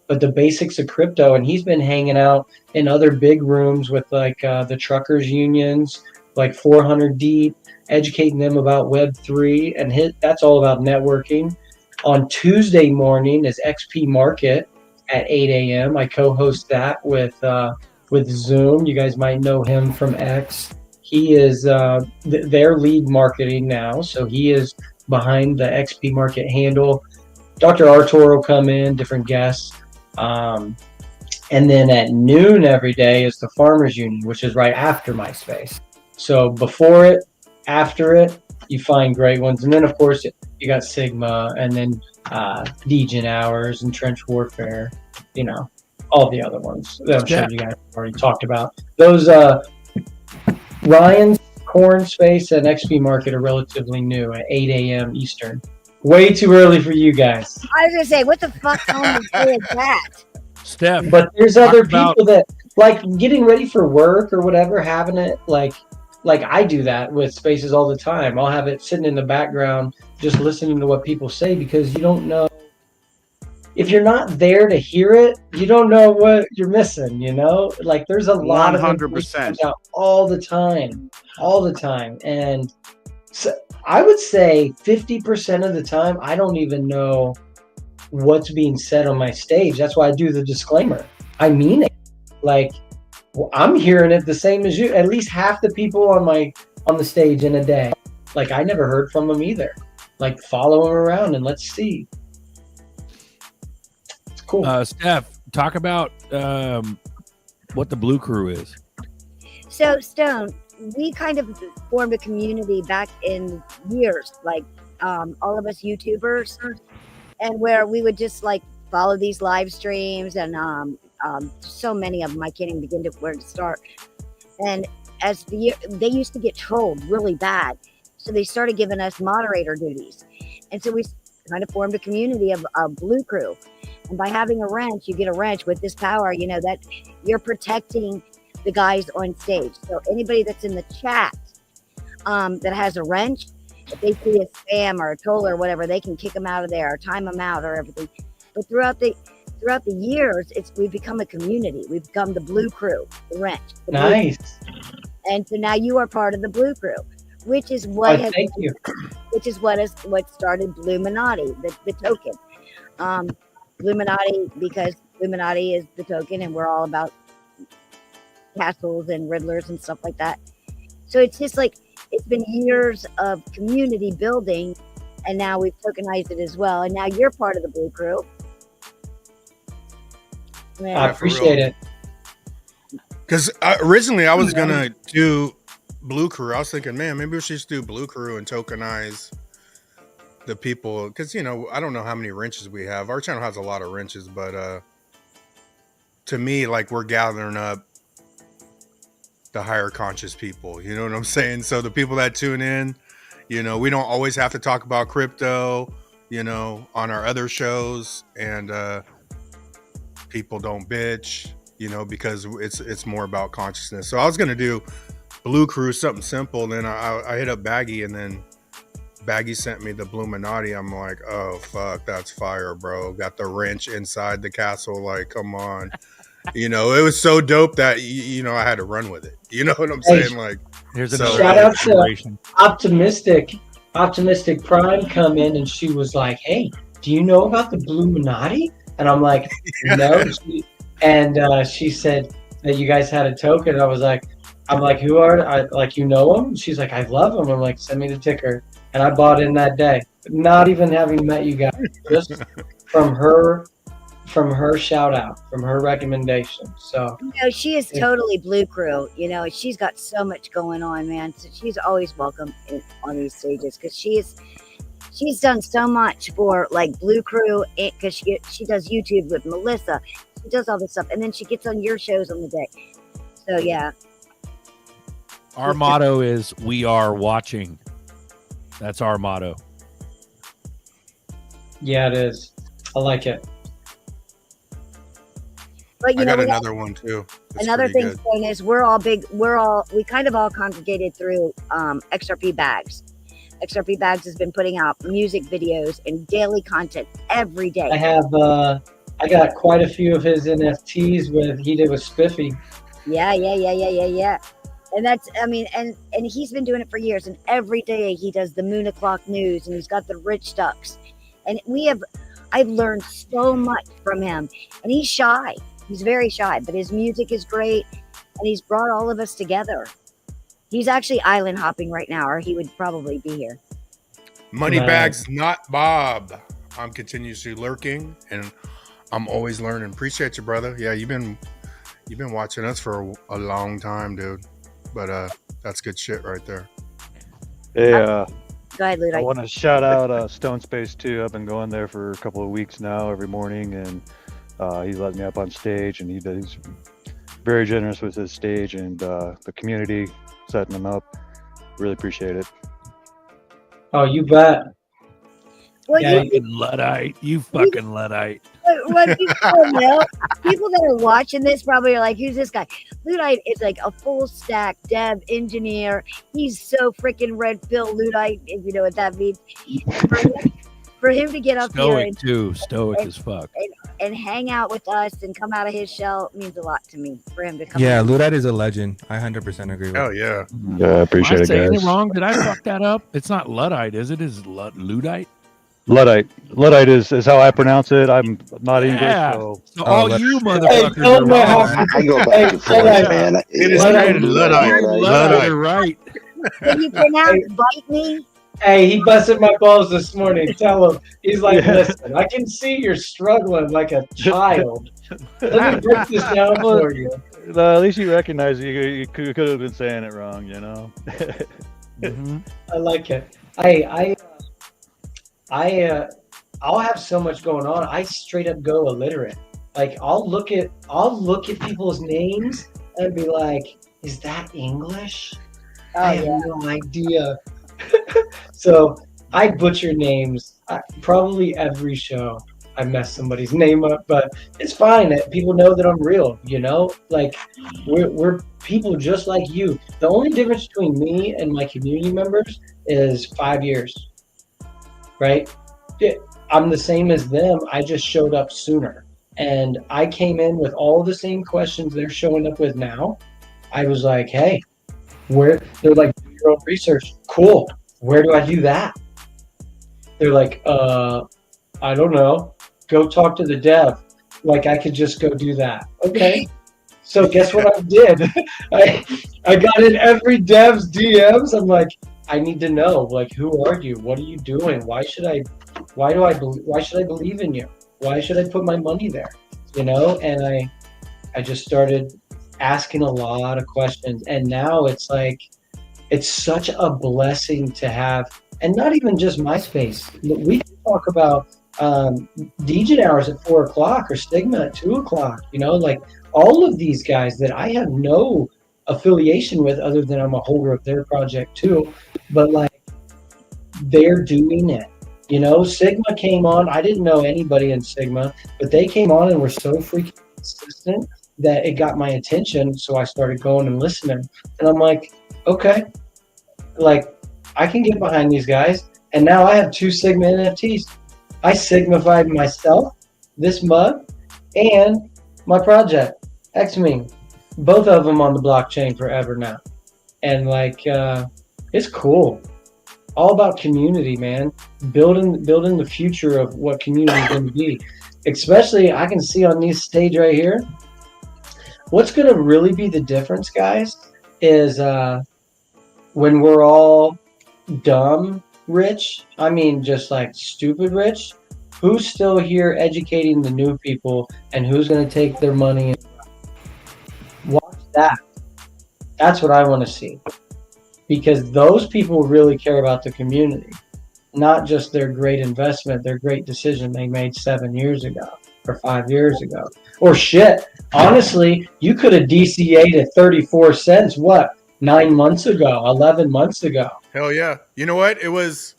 but the basics of crypto. And he's been hanging out in other big rooms with like the truckers unions, like 400 deep, educating them about Web3. And that's all about networking. On Tuesday morning is XP Market at 8 a.m. I co-host that with Zoom. You guys might know him from X. He is their lead marketing now. So he is behind the XP Market handle. Dr. Artur will come in, different guests. And then at noon every day is the Farmers Union, which is right after my space. So before it, after it, you find great ones. And then, of course, you got Sigma, and then Legion Hours and Trench Warfare, you know, all the other ones that I'm sure you guys already talked about. Those Ryan's Corn Space and XP Market are relatively new at 8 a.m. Eastern. Way too early for you guys. I was gonna say, what the fuck time is that? Steph. But there's other people that like getting ready for work or whatever, having it like I do that with spaces all the time. I'll have it sitting in the background, just listening to what people say, because you don't know if you're not there to hear it, you don't know what you're missing, you know? Like there's a lot 100% of out all the time. And so I would say 50% of the time, I don't even know what's being said on my stage. That's why I do the disclaimer. I mean it. Like, well, I'm hearing it the same as you. At least half the people on the stage in a day. Like, I never heard from them either. Like, follow them around and let's see. It's cool. Steph, talk about what the Blue Crew is. So, Stone, we kind of formed a community back in years, like all of us YouTubers, and where we would just like follow these live streams, and so many of them I can't even begin to where to start. And as the year, they used to get trolled really bad, so they started giving us moderator duties, and so we kind of formed a community of Blue Crew. And by having a wrench, you get a wrench with this power, you know, that you're protecting the guys on stage. So anybody that's in the chat that has a wrench, if they see a spam or a troll or whatever, they can kick them out of there or time them out or everything. But throughout the years, we've become a community. We've become the Blue Crew, the wrench. The nice. Blue. And so now you are part of the Blue Crew, which is what what started Bluminati, the token. Bluminati, because Bluminati is the token, and we're all about castles and riddlers and stuff like that. So it's just like it's been years of community building, and now we've tokenized it as well. And now you're part of the Blue Crew. I appreciate it. Because originally I was gonna do Blue Crew. I was thinking, man, maybe we should just do Blue Crew and tokenize the people. Because I don't know how many wrenches we have. Our channel has a lot of wrenches, but to me, like, we're gathering up the higher conscious people. You know what I'm saying? So the people that tune in, we don't always have to talk about crypto, on our other shows, and people don't bitch, because it's more about consciousness. So I was gonna do Blue Crew, something simple. Then I hit up Baggy, and then Baggy sent me the Bluminati. I'm like, oh fuck, that's fire, bro. Got the wrench inside the castle. Like, come on. It was so dope that I had to run with it. You know what I'm saying? Like, here's so, shout out to Optimistic Prime come in, and she was like, hey, do you know about the Bluminati? And I'm like, no. And she said that you guys had a token. I'm like, who are you know them? She's like, I love them. I'm like, send me the ticker. And I bought in that day, not even having met you guys, just from her shout out, from her recommendation. So she is totally Blue Crew. She's got so much going on, man. So she's always welcome on these stages, because she's done so much for like Blue Crew, because she does YouTube with Melissa. She does all this stuff, and then she gets on your shows on the day. So yeah. Our motto is "We are watching." That's our motto. Yeah, it is. I like it. But I got another one too. Another thing is we kind of all congregated through XRP Bags. XRP Bags has been putting out music videos and daily content every day. I got quite a few of his NFTs he did with Spiffy. Yeah. And that's, and he's been doing it for years, and every day he does the Moon O'Clock News, and he's got the Rich Ducks. And I've learned so much from him, and he's shy. He's very shy, but his music is great, and he's brought all of us together. He's actually island hopping right now, or he would probably be here. Moneybags, not Bob. I'm continuously lurking, and I'm always learning. Appreciate you, brother. Yeah, you've been watching us for a long time, dude. But that's good shit right there. Hey, go ahead, Ludo. I want to shout out Stone Space too. I've been going there for a couple of weeks now, every morning, and he's let me up on stage, and he's very generous with his stage and the community setting him up. Really appreciate it. Oh, you bet. Well, You fucking Luddite. What people know, people that are watching this probably are like, who's this guy? Luddite is like a full stack dev engineer. He's so freaking red pill Luddite, if you know what that means. For him to get up here stoic as fuck, and hang out with us and come out of his shell means a lot to me. For him to come. Yeah, Luddite is a legend. I 100% agree with. Oh yeah. Yeah, I appreciate it, Am I saying guys. it wrong? Did I fuck that up? It's not Luddite, is it? Is Luddite? Luddite is how I pronounce it. I'm not English, so all you motherfuckers are wrong. I go back and forth, man. It is straight Luddite. Luddite, right? Can you pronounce bite me? Hey, he busted my balls this morning. Tell him. He's like, listen, I can see you're struggling like a child. Let me break this down for you. At least you recognize you could have been saying it wrong, Mm-hmm. I like it. I'll have so much going on. I straight up go illiterate. Like I'll look at people's names and be like, is that English? I have no idea. So I butcher names. Probably every show I mess somebody's name up, but it's fine. People know that I'm real, like we're people just like you. The only difference between me and my community members is 5 years, right? I'm the same as them. I just showed up sooner, and I came in with all the same questions they're showing up with now. I was like, hey, they're like, do your own research. Cool. Where do I do that? They're like, I don't know. Go talk to the dev. Like I could just go do that. Okay. So guess what I did? I got in every dev's DMs. I'm like, I need to know, like, who are you? What are you doing? Why should I believe in you? Why should I put my money there? You know, and I just started asking a lot of questions, and now it's like, it's such a blessing to have, and not even just MySpace. We can talk about DJ hours at 4 o'clock or Stigma at 2 o'clock. You know, like all of these guys that I have no affiliation with, other than I'm a holder of their project too, but like they're doing it. You know, Sigma came on. I didn't know anybody in Sigma, but they came on and were so freaking consistent that it got my attention. So I started going and listening, and I'm like, okay, like I can get behind these guys. And now I have 2 Sigma NFTs. I Sigmified myself, this mug, and my project, X-Ming. Both of them on the blockchain forever now. And like, it's cool. All about community, man. Building the future of what community is going to be. Especially, I can see on this stage right here, what's going to really be the difference, guys, is when we're all dumb rich, I mean just like stupid rich, who's still here educating the new people, and who's going to take their money and watch that. That's what I want to see, because those people really care about the community, not just their great investment, their great decision they made 7 years ago or 5 years ago. Or shit, honestly, you could have DCA'd at 34 cents, what, 9 months ago, 11 months ago. Hell yeah. You know what? It was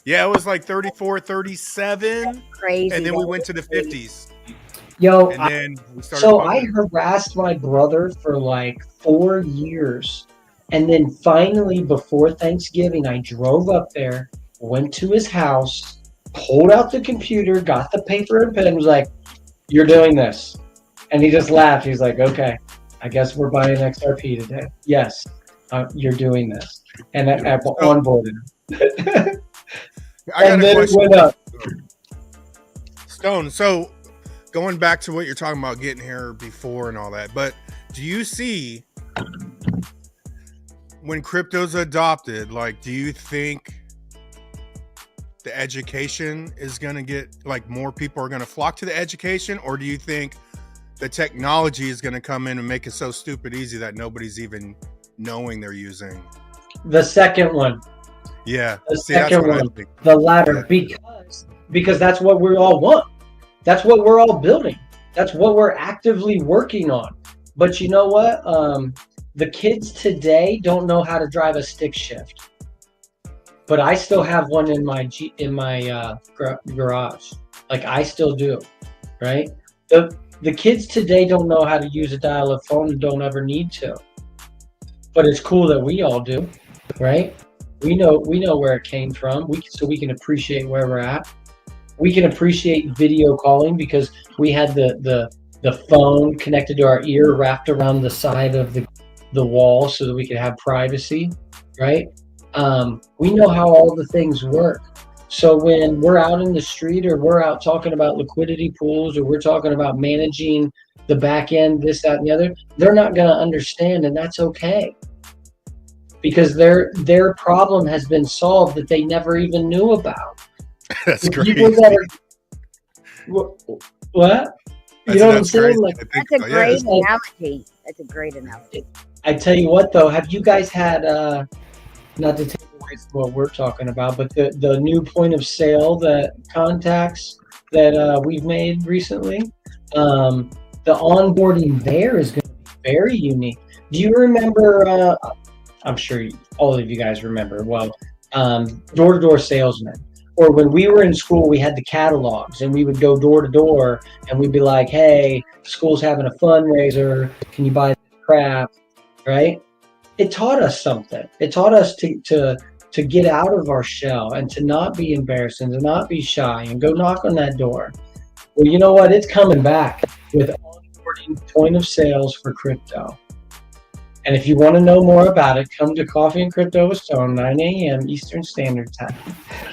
like 34, 37. Crazy. And then we went to the 50s. Yo, And then we started so pumping. I harassed my brother for like 4 years. And then finally, before Thanksgiving, I drove up there, went to his house, pulled out the computer, got the paper and pen, and was like, "You're doing this." And he just laughed. He's like, "Okay, I guess we're buying XRP today." Yes, you're doing this. And I onboarded him. I got and a then question. it went up. Stone, so going back to what you're talking about getting here before and all that, but do you see when crypto's adopted, like, do you think the education is going to get, like, more people are going to flock to the education, or do you think the technology is going to come in and make it so stupid easy that nobody's even knowing they're using? The second one. Yeah. The See, that's second what I one. think. The latter. Yeah. Because that's what we all want. That's what we're all building. That's what we're actively working on. But you know what? The kids today don't know how to drive a stick shift. But I still have one in my garage. Like, I still do, right? The kids today don't know how to use a dial-up phone and don't ever need to. But it's cool that we all do, right? We know where it came from. So we can appreciate where we're at. We can appreciate video calling because we had the phone connected to our ear, wrapped around the side of the wall so that we could have privacy, right? We know how all the things work. So when we're out in the street, or we're out talking about liquidity pools, or we're talking about managing the back end, this, that, and the other, they're not going to understand, and that's okay. Because their problem has been solved that they never even knew about. That's The great. people that are, what? You know what I'm saying? Like, That's a great analogy. That's a great analogy. I tell you what, though, have you guys had, not to take away from what we're talking about, but the new point of sale that contacts that we've made recently, the onboarding there is going to be very unique. Do you remember, I'm sure all of you guys remember, well, door-to-door salesmen. Or when we were in school, we had the catalogs, and we would go door to door, and we'd be like, "Hey, school's having a fundraiser. Can you buy this crap?" Right? It taught us something. It taught us to get out of our shell and to not be embarrassed and to not be shy and go knock on that door. Well, you know what? It's coming back with onboarding point of sales for crypto. And if you want to know more about it, come to Coffee and Crypto with Stone, 9 a.m. Eastern Standard Time,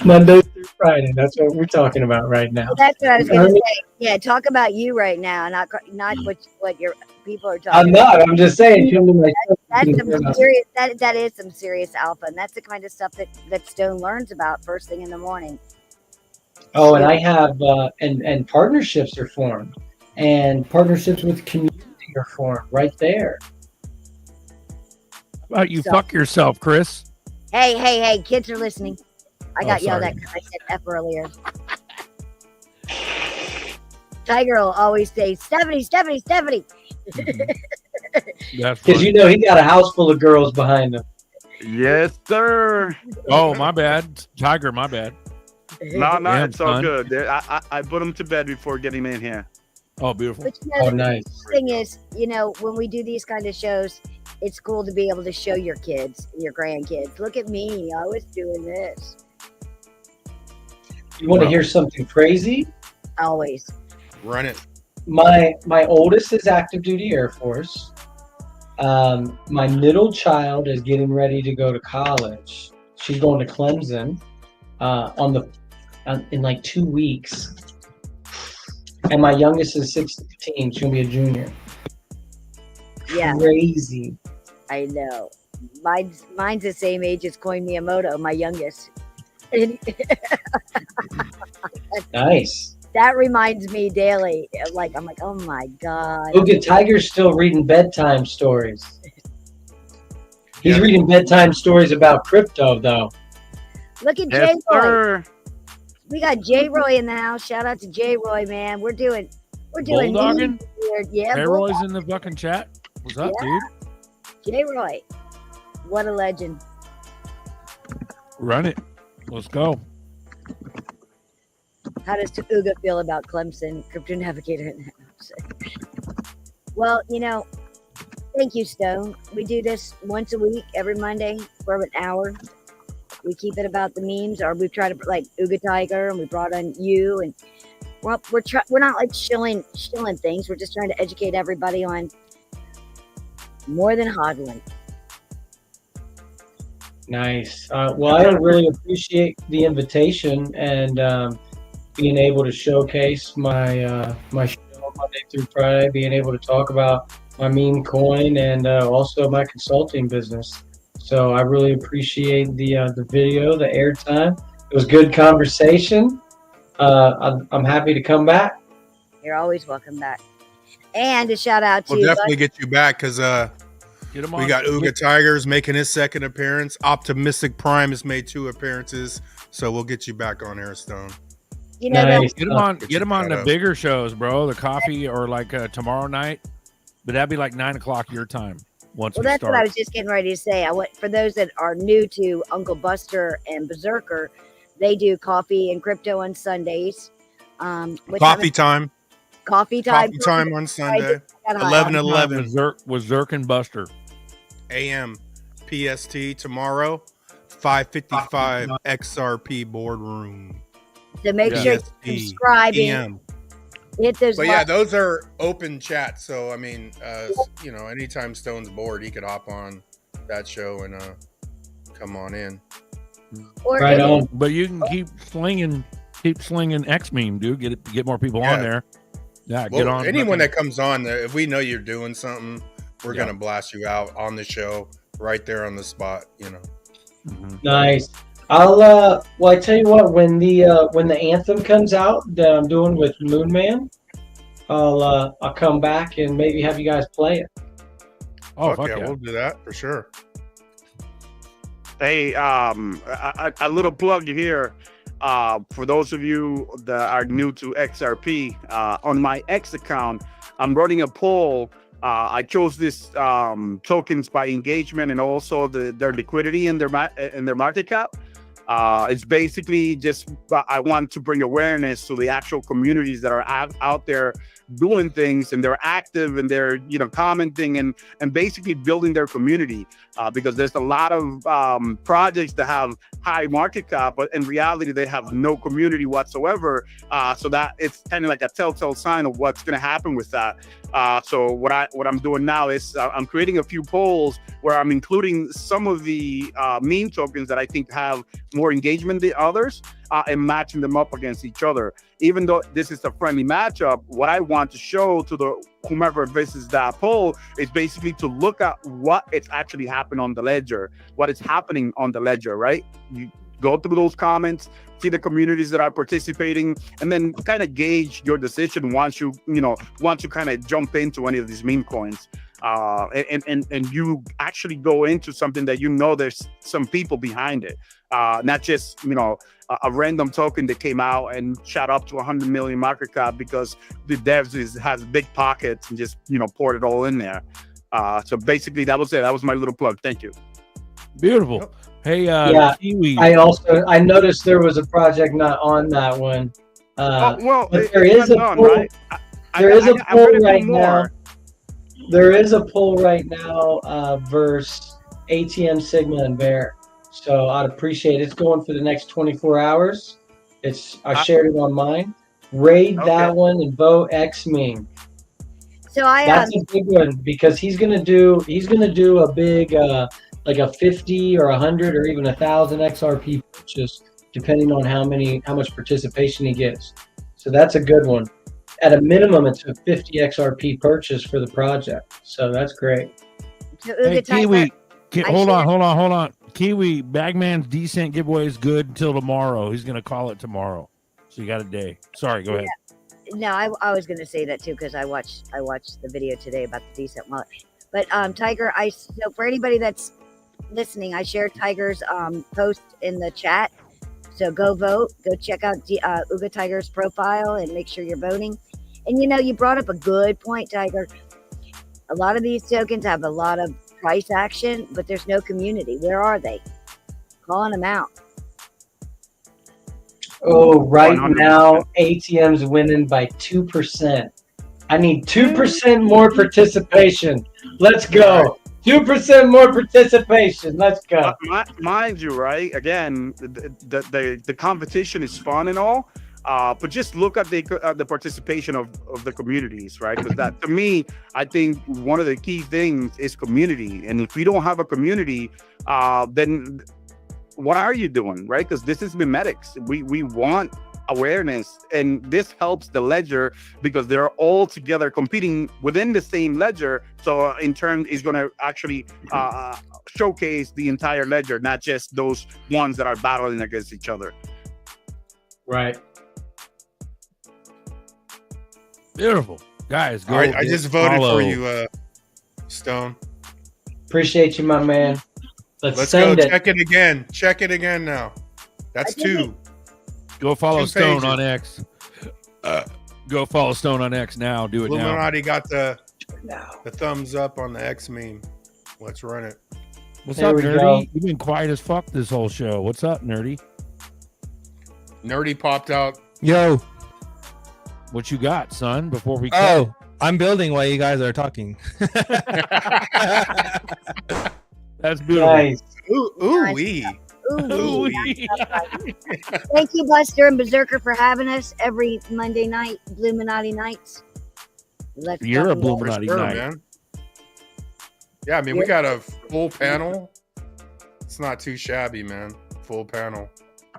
Monday through Friday. That's what we're talking about right now. Well, that's what I was going to say. Yeah, talk about you right now, not what you're, people are I'm talking. not. I'm just saying. Show me my That's some serious. That is some serious alpha, and that's the kind of stuff that Stone learns about first thing in the morning. Oh, and I have and partnerships are formed, and partnerships with community are formed right there. How about you So- fuck yourself, Chris? Hey, kids are listening. I got yelled sorry. at because I said F earlier. Tiger will always say, Stephanie. That's Because you know he got a house full of girls behind him. Yes, sir. Oh, my bad, Tiger. My bad. No, Damn, it's all son. good. I put him to bed before getting in here. Oh, beautiful. But you know, Oh, the nice. thing is, when we do these kind of shows, it's cool to be able to show your kids, your grandkids. Look at me. I was doing this. You want to hear something crazy? Always. Run it. My oldest is active duty Air Force. My middle child is getting ready to go to college. She's going to Clemson in like 2 weeks. And my youngest is 16. She'll be a junior. Yeah, Crazy. I know. Mine's the same age as Koin Miyamoto, my youngest. And Nice. that reminds me daily. Like, I'm like, oh my God. Look at Tiger's still reading bedtime stories. He's Yeah. reading bedtime stories about crypto, though. Look at Yes, J-Roy. sir. We got J-Roy in the house. Shout out to J-Roy, man. We're doing Bulldogging? memes here. Yeah, Hey, Roy's in the fucking chat. What's up, dude? J-Roy. What a legend. Run it. Let's go. How does Uga feel about Clemson Crypto Navigator? Well, thank you, Stone. We do this once a week, every Monday for an hour. We keep it about the memes, or we try to like Uga Tiger, and we brought on you, and we're not like shilling things. We're just trying to educate everybody on more than hodling. Nice. Well, I really appreciate the invitation and being able to showcase my my show Monday through Friday, being able to talk about my meme coin and also my consulting business. So I really appreciate the video, the airtime. It was good conversation. I'm happy to come back. You're always welcome back. And a shout out to We'll definitely get you back because Get him we on. got Uga Tigers making his second appearance. Optimistic Prime has made 2 appearances, so we'll get you back on Air Stone. Nice. Get him on. Get Get him you on caught the up. bigger shows, bro. The coffee or like tomorrow night, but that'd be like 9:00 your time. Once Well, we that's start. what I was just getting ready to say. For those that are new to Uncle Buster and Berserker, they do coffee and crypto on Sundays. What Coffee time. Coffee time. Coffee time on Sunday. Got high 11 on- 11 was Zerk and Buster. a.m. PST tomorrow. 5:55 XRP boardroom. So make Yeah. sure you're PST, subscribing. PM. Hit those But yeah, buttons. those are open chats. So I mean, anytime Stone's bored, he could hop on that show and come on in. Or Right if- on. But you can keep slinging X meme, dude. Get more people on Yeah. there. Yeah, Well, get on. anyone fucking- that comes on, if we know you're doing something, we're Yeah. gonna blast you out on the show right there on the spot. Mhm. Nice. Well, I tell you what, when the anthem comes out that I'm doing with Moon Man, I'll come back and maybe have you guys play it. Oh, Fuck fuck yeah, yeah. we'll do that for sure. Hey, a little plug here. For those of you that are new to XRP, on my X account, I'm running a poll. I chose this tokens by engagement and also their liquidity and their market cap. It's basically just I want to bring awareness to the actual communities that are out there doing things, and they're active and they're commenting and basically building their community, because there's a lot of projects that have high market cap, but in reality they have no community whatsoever. So that it's kind of like a telltale sign of what's going to happen with that. So what I'm doing now is I'm creating a few polls where I'm including some of the meme tokens that I think have more engagement than others, and matching them up against each other. Even though this is a friendly matchup, what I want to show to the whomever visits that poll is basically to look at what is actually happening on the ledger, what is happening on the ledger, right? You go through those comments, see the communities that are participating, and then kind of gauge your decision once you kind of jump into any of these meme coins. And you actually go into something that there's some people behind it, not just a random token that came out and shot up to 100 million market cap because the devs has big pockets and just poured it all in there. So basically that was it. That was my little plug. Thank you. Beautiful. Hey, Kiwi. I noticed there was a project not on that one. But there is a poll. Right? There is a poll right now. There is a poll right now versus ATM, Sigma, and Bear. So I'd appreciate it. It's going for the next 24 hours. I shared it on mine. Raid that one and vote X meme. So that's a big one because he's gonna do a big like a 50 or 100 or even 1,000 XRP purchase, depending on how much participation he gets. So that's a good one. At a minimum, it's a 50 XRP purchase for the project. So that's great. So hey, Kiwi, hold on. Kiwi, Bagman's Descent giveaway is good until tomorrow. He's going to call it tomorrow. So you got a day. Sorry, go ahead. No, I was going to say that too because I watched the video today about the Descent wallet. But Tiger, so for anybody that's listening, I shared Tiger's post in the chat. So go vote. Go check out Uga Tiger's profile and make sure you're voting. And you brought up a good point, Tiger. A lot of these tokens have a lot of price action, but there's no community. Where are they? Calling them out. Oh, right 100%. Now ATM's winning by 2%. I need 2% more participation. Let's go. 2% more participation. Let's go. Mind you, right? Again, the competition is fun and all, but just look at the participation of the communities, right? Because that, to me, I think one of the key things is community. And if we don't have a community, then what are you doing, right? Because this is memetics. We want awareness, and this helps the ledger because they're all together competing within the same ledger. So in turn, is going to actually showcase the entire ledger, not just those ones that are battling against each other. Right. Beautiful. Guys, go. All right, I just voted for you, Stone. Appreciate you, my man. Let's go. Check it again. Check it again now. That's 2. Go follow Stone on X. Go follow Stone on X now. Do it now. Bluminati got the thumbs up on the X meme. Let's run it. What's up, Nerdy? You've been quiet as fuck this whole show. What's up, Nerdy? Nerdy popped out. Yo. What you got, son, before we I'm building while you guys are talking. That's beautiful. Nice. Ooh-wee. Ooh, thank you, Buster and Berserker, for having us every Monday night, Bluminati Knights. You're a Bluminati Knight, man. Yeah, I mean, we got a full panel. It's not too shabby, man. Full panel.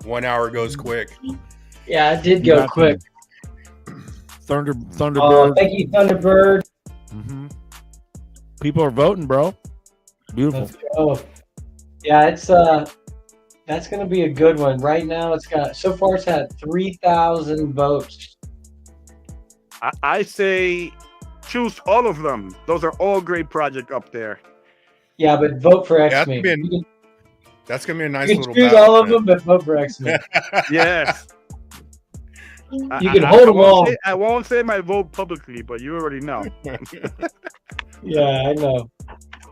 1 hour goes quick. Yeah, it did go quick. Thunderbird. Thank you, Thunderbird. Mm-hmm. People are voting, bro. Beautiful. Let's go. Yeah, it's that's gonna be a good one. Right now, it's had 3,000 votes. I say choose all of them. Those are all great projects up there. Yeah, but vote for X-Men. That's gonna be a nice you little. You can choose all of them, but vote for X-Men. Yes. You can hold them all. I won't say my vote publicly, but you already know. Yeah, I know.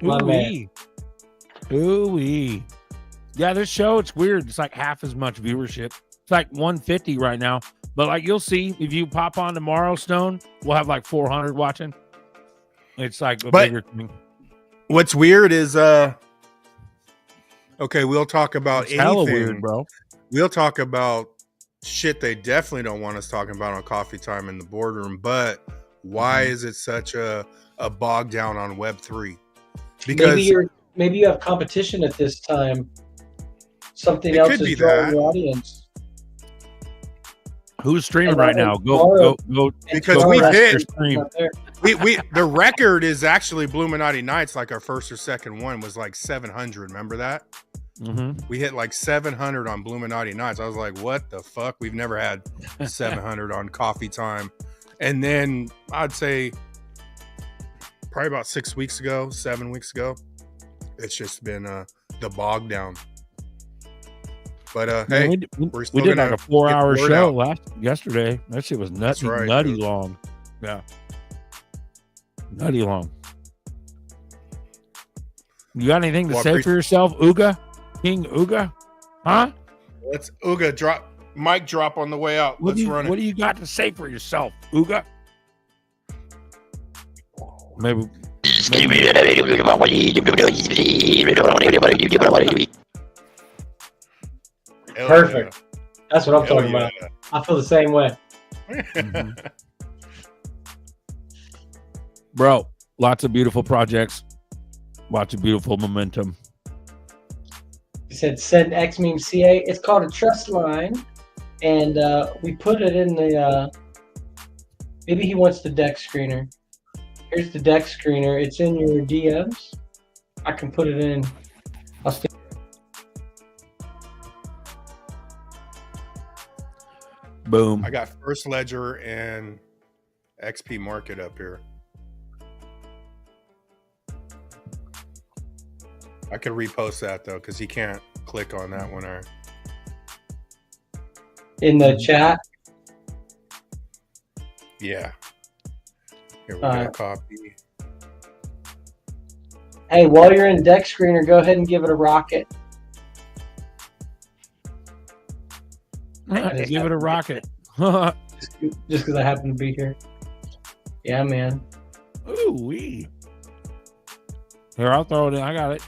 My man. Ooh-wee. Yeah, this show, it's weird. It's like half as much viewership. It's like 150 right now. But like you'll see, if you pop on tomorrow, Stone, we'll have like 400 watching. It's like a bigger thing. What's weird is okay, we'll talk about it's anything. Hella weird, bro. We'll talk about shit they definitely don't want us talking about on Coffee Time in the Boardroom, but why is it such a bog down on Web3? Because maybe you have competition at this time. Something else is drawing your audience. Who's streaming And right then now? Go, tomorrow- go, go. Because go we've rest hit- your stream. we the record is actually Bluminati Knights. Like our first or second one was like 700. Remember that? Mm-hmm. We hit like 700 on Bluminati Knights. I was like, what the fuck? We've never had 700 on Coffee Time. And then I'd say probably about 7 weeks ago, it's just been the bog down. But hey, we still did like gonna a 4-hour get the word show out. yesterday. That shit was That's nutty, right, nutty dude. long. Yeah, nutty long. You got anything to Well, I say for appreciate- yourself, Uga? King Uga? Huh? Let's Uga drop mic drop on the way out. What Let's do you, run it. what do you got to say for yourself, Uga? Maybe. Hell Perfect. That's what I'm Hell talking about. I feel the same way. yeah. Bro, lots of beautiful projects, lots of beautiful momentum. He said send X meme CA. It's called a trust line, and we put it in the. Maybe he wants the deck screener. Here's the deck screener. It's in your DMs. I can put it in. I'll stick. Boom. I got First Ledger and XP Market up here. I could repost that though, because he can't click on that one. In the chat. Yeah. Here we Alright. got copy. Hey, while you're in deck screener, go ahead and give it a rocket. Give it a rocket. Just because I happen to be here. Yeah, man. Ooh wee. Here, I'll throw it in. I got it.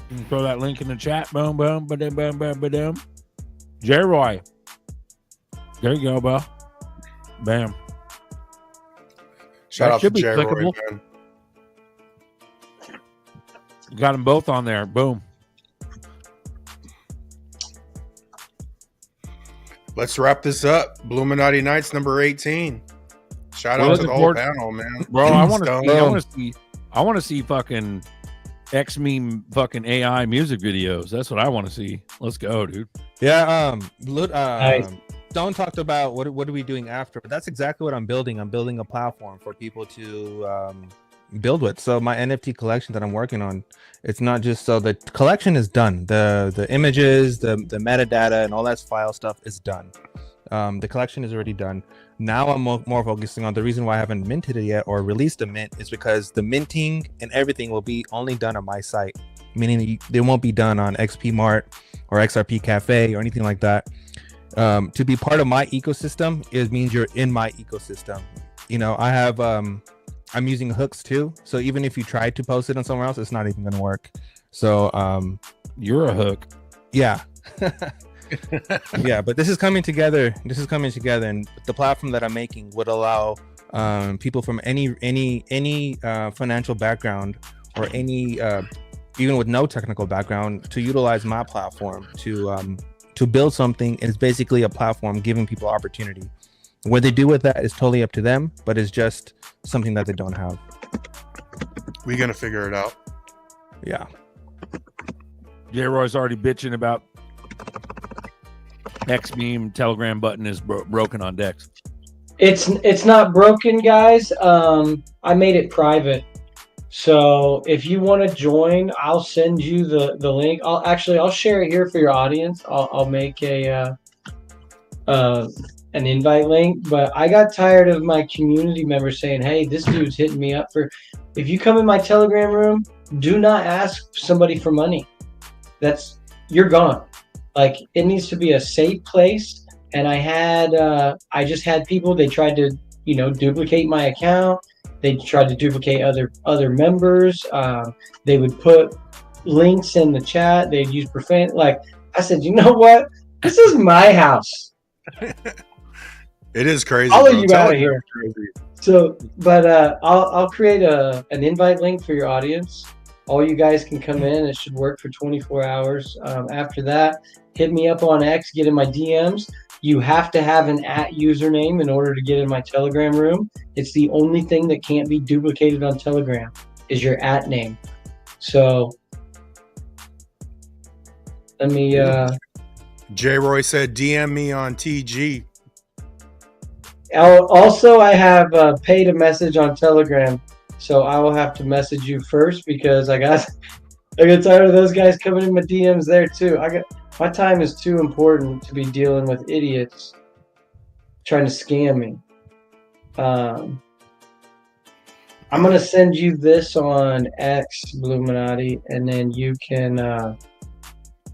You can throw that link in the chat. Boom, boom, ba-dum, boom, boom, ba-dum. J-Roy. There you go, bro. Bam. Shout That out to should be J Roy, clickable. man. You got them both on there. Boom. Let's wrap this up. Bluminati Knights number 18. Shout We're out to looking the whole forward- panel, man. Bro, I want Stone. to I want to see fucking X meme fucking AI music videos. That's what I want to see. Let's go, dude. Yeah, Nice. Stone talked about what are we doing after. That's exactly what I'm building. I'm building a platform for people to build with. So my NFT collection that I'm working on, it's not just so the collection is done. The images, the metadata, and all that file stuff is done. The collection is already done. Now I'm more focusing on the reason why I haven't minted it yet or released a mint is because the minting and everything will be only done on my site, meaning they won't be done on XP Mart or XRP Cafe or anything like that. To be part of my ecosystem, it means you're in my ecosystem. You know, I have I'm using hooks too, so even if you try to post it on somewhere else, it's not even gonna work. So You're a hook. yeah. Yeah, but this is coming together. And the platform that I'm making would allow people from any financial background or any even with no technical background to utilize my platform to build something. It's basically a platform giving people opportunity. What they do with that is totally up to them, but it's just something that they don't have. We're gonna figure it out. Yeah. J-Roy's already bitching about X meme Telegram button is broken on Dex. It's not broken, guys. I made it private. So if you want to join, I'll send you the link. I'll share it here for your audience. I'll make an invite link. But I got tired of my community members saying, "Hey, this dude's hitting me up for." If you come in my Telegram room, do not ask somebody for money. You're gone. Like, it needs to be a safe place. And I just had people, they tried to, duplicate my account. They tried to duplicate other members. They would put links in the chat. They'd use profanity. Like, I said, you know what? This is my house. It is crazy. All of bro. you Tell out it of here. crazy. So, but I'll create an invite link for your audience. All you guys can come in. It should work for 24 hours. After that, hit me up on X, get in my DMs. You have to have an @ username in order to get in my Telegram room. It's the only thing that can't be duplicated on Telegram is your @ name. So let me J Roy said DM me on TG. also I have paid a message on Telegram, so I will have to message you first because I got tired of those guys coming in my DMs there too. My time is too important to be dealing with idiots trying to scam me. I'm gonna send you this on X, Bluminati, and then you can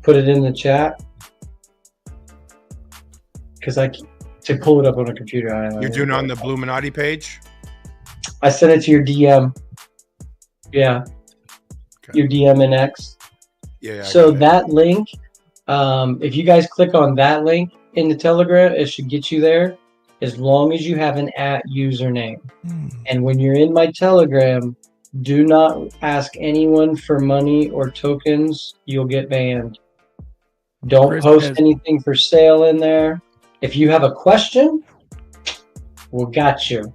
put it in the chat because to pull it up on a computer. You're doing it on the Bluminati page? I sent it to your DM. Yeah. Okay. Your DM in X. Yeah. So that link, if you guys click on that link in the Telegram, it should get you there as long as you have an @ username. And when you're in my Telegram, do not ask anyone for money or tokens. You'll get banned. Don't post anything for sale in there. If you have a question, we got you.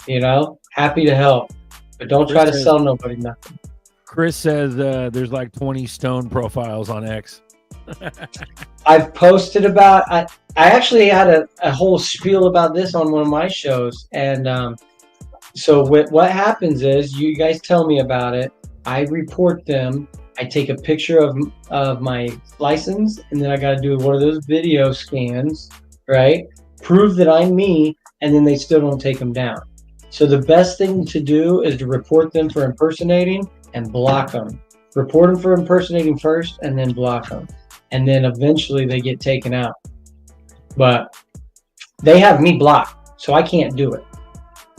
You know, happy to help. But don't try to sell nobody nothing. Chris says there's like 20 Stone profiles on X. I've posted about. I actually had a whole spiel about this on one of my shows, and so what happens is you guys tell me about it. I report them. I take a picture of my license, and then I got to do one of those video scans, right? Prove that I'm me, and then they still don't take them down. So the best thing to do is to report them for impersonating and block them. Report them for impersonating first, and then block them. And then eventually they get taken out. But they have me blocked, so I can't do it.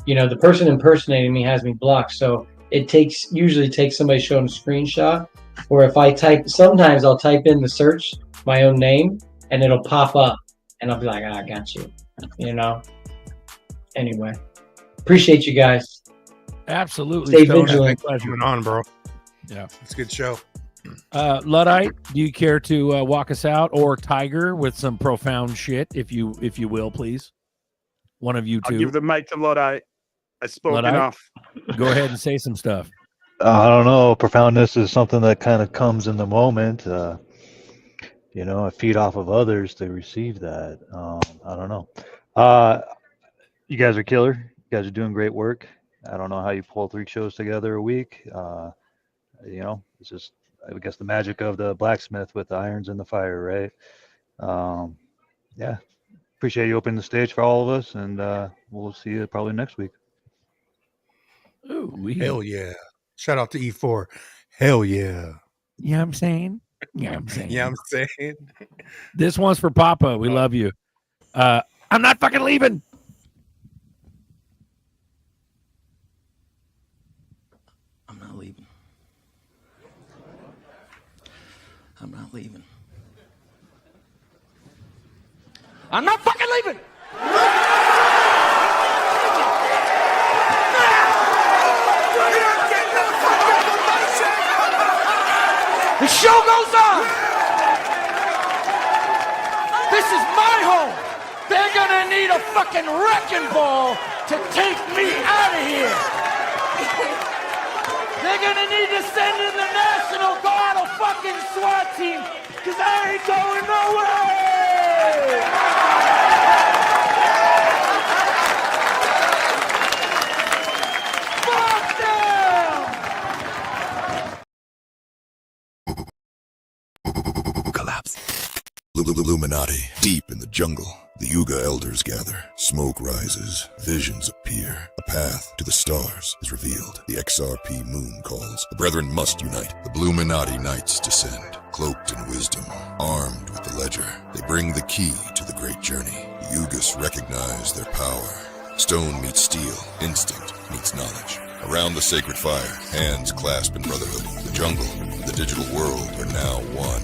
You know, the person impersonating me has me blocked, so it usually takes somebody showing a screenshot, or if sometimes I'll type in the search my own name, and it'll pop up, and I'll be like, I got you, you know? Anyway, appreciate you guys. Absolutely. Stay vigilant. Coming on, bro. Yeah. It's a good show. Luddite, do you care to walk us out, or Tiger with some profound shit, if you will, please? One of you two. I'll give the mic to Luddite. I spoke Luddite? enough. Go ahead and say some stuff. I don't know. Profoundness is something that kind of comes in the moment. You know, I feed off of others to receive that. I don't know. You guys are killer. You guys are doing great work. I don't know how you pull 3 shows together a week. You know, it's just, I guess, the magic of the blacksmith with the irons in the fire, right? Yeah. Appreciate you opening the stage for all of us, and we'll see you probably next week. Ooh, hell yeah. Shout out to E4. Hell yeah. You know what I'm saying? Yeah, I'm saying. Yeah, I'm saying. This one's for Papa. We love you. I'm not fucking leaving. I'm not leaving. I'm not leaving. I'm not fucking leaving. The show goes on. This is my home. They're gonna need a fucking wrecking ball to take me out of here. They're gonna need to send in the National Guard or fucking SWAT team, because I ain't going nowhere. Fuck them! Collapse. Illuminati, deep in the jungle, the Yuga elders gather. Smoke rises, visions appear. A path to the stars is revealed. The XRP moon calls. The brethren must unite. The Bluminati Knights descend, cloaked in wisdom, armed with the ledger. They bring the key to the great journey. The Yugas recognize their power. Stone meets steel, instinct meets knowledge. Around the sacred fire, hands clasp in brotherhood. The jungle and the digital world are now one.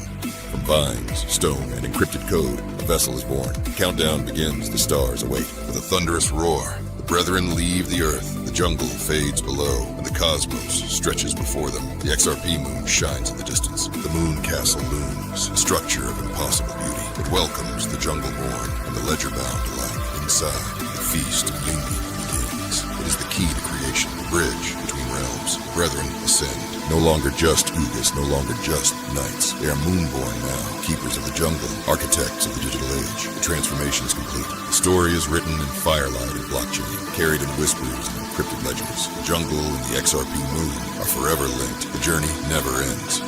From vines, stone, and encrypted code, a vessel is born. The countdown begins, the stars await. With a thunderous roar, the brethren leave the earth. The jungle fades below, and the cosmos stretches before them. The XRP moon shines in the distance. The moon castle looms, a structure of impossible beauty. It welcomes the jungle-born and the ledger-bound alike. Inside, the feast of Yungi begins. It is the key to creation, the bridge between realms. Brethren ascend. No longer just Ugas, no longer just knights. They are moonborn now, keepers of the jungle, architects of the digital age. The transformation is complete. The story is written in firelight and blockchain, carried in whispers and encrypted ledgers. The jungle and the XRP moon are forever linked. The journey never ends.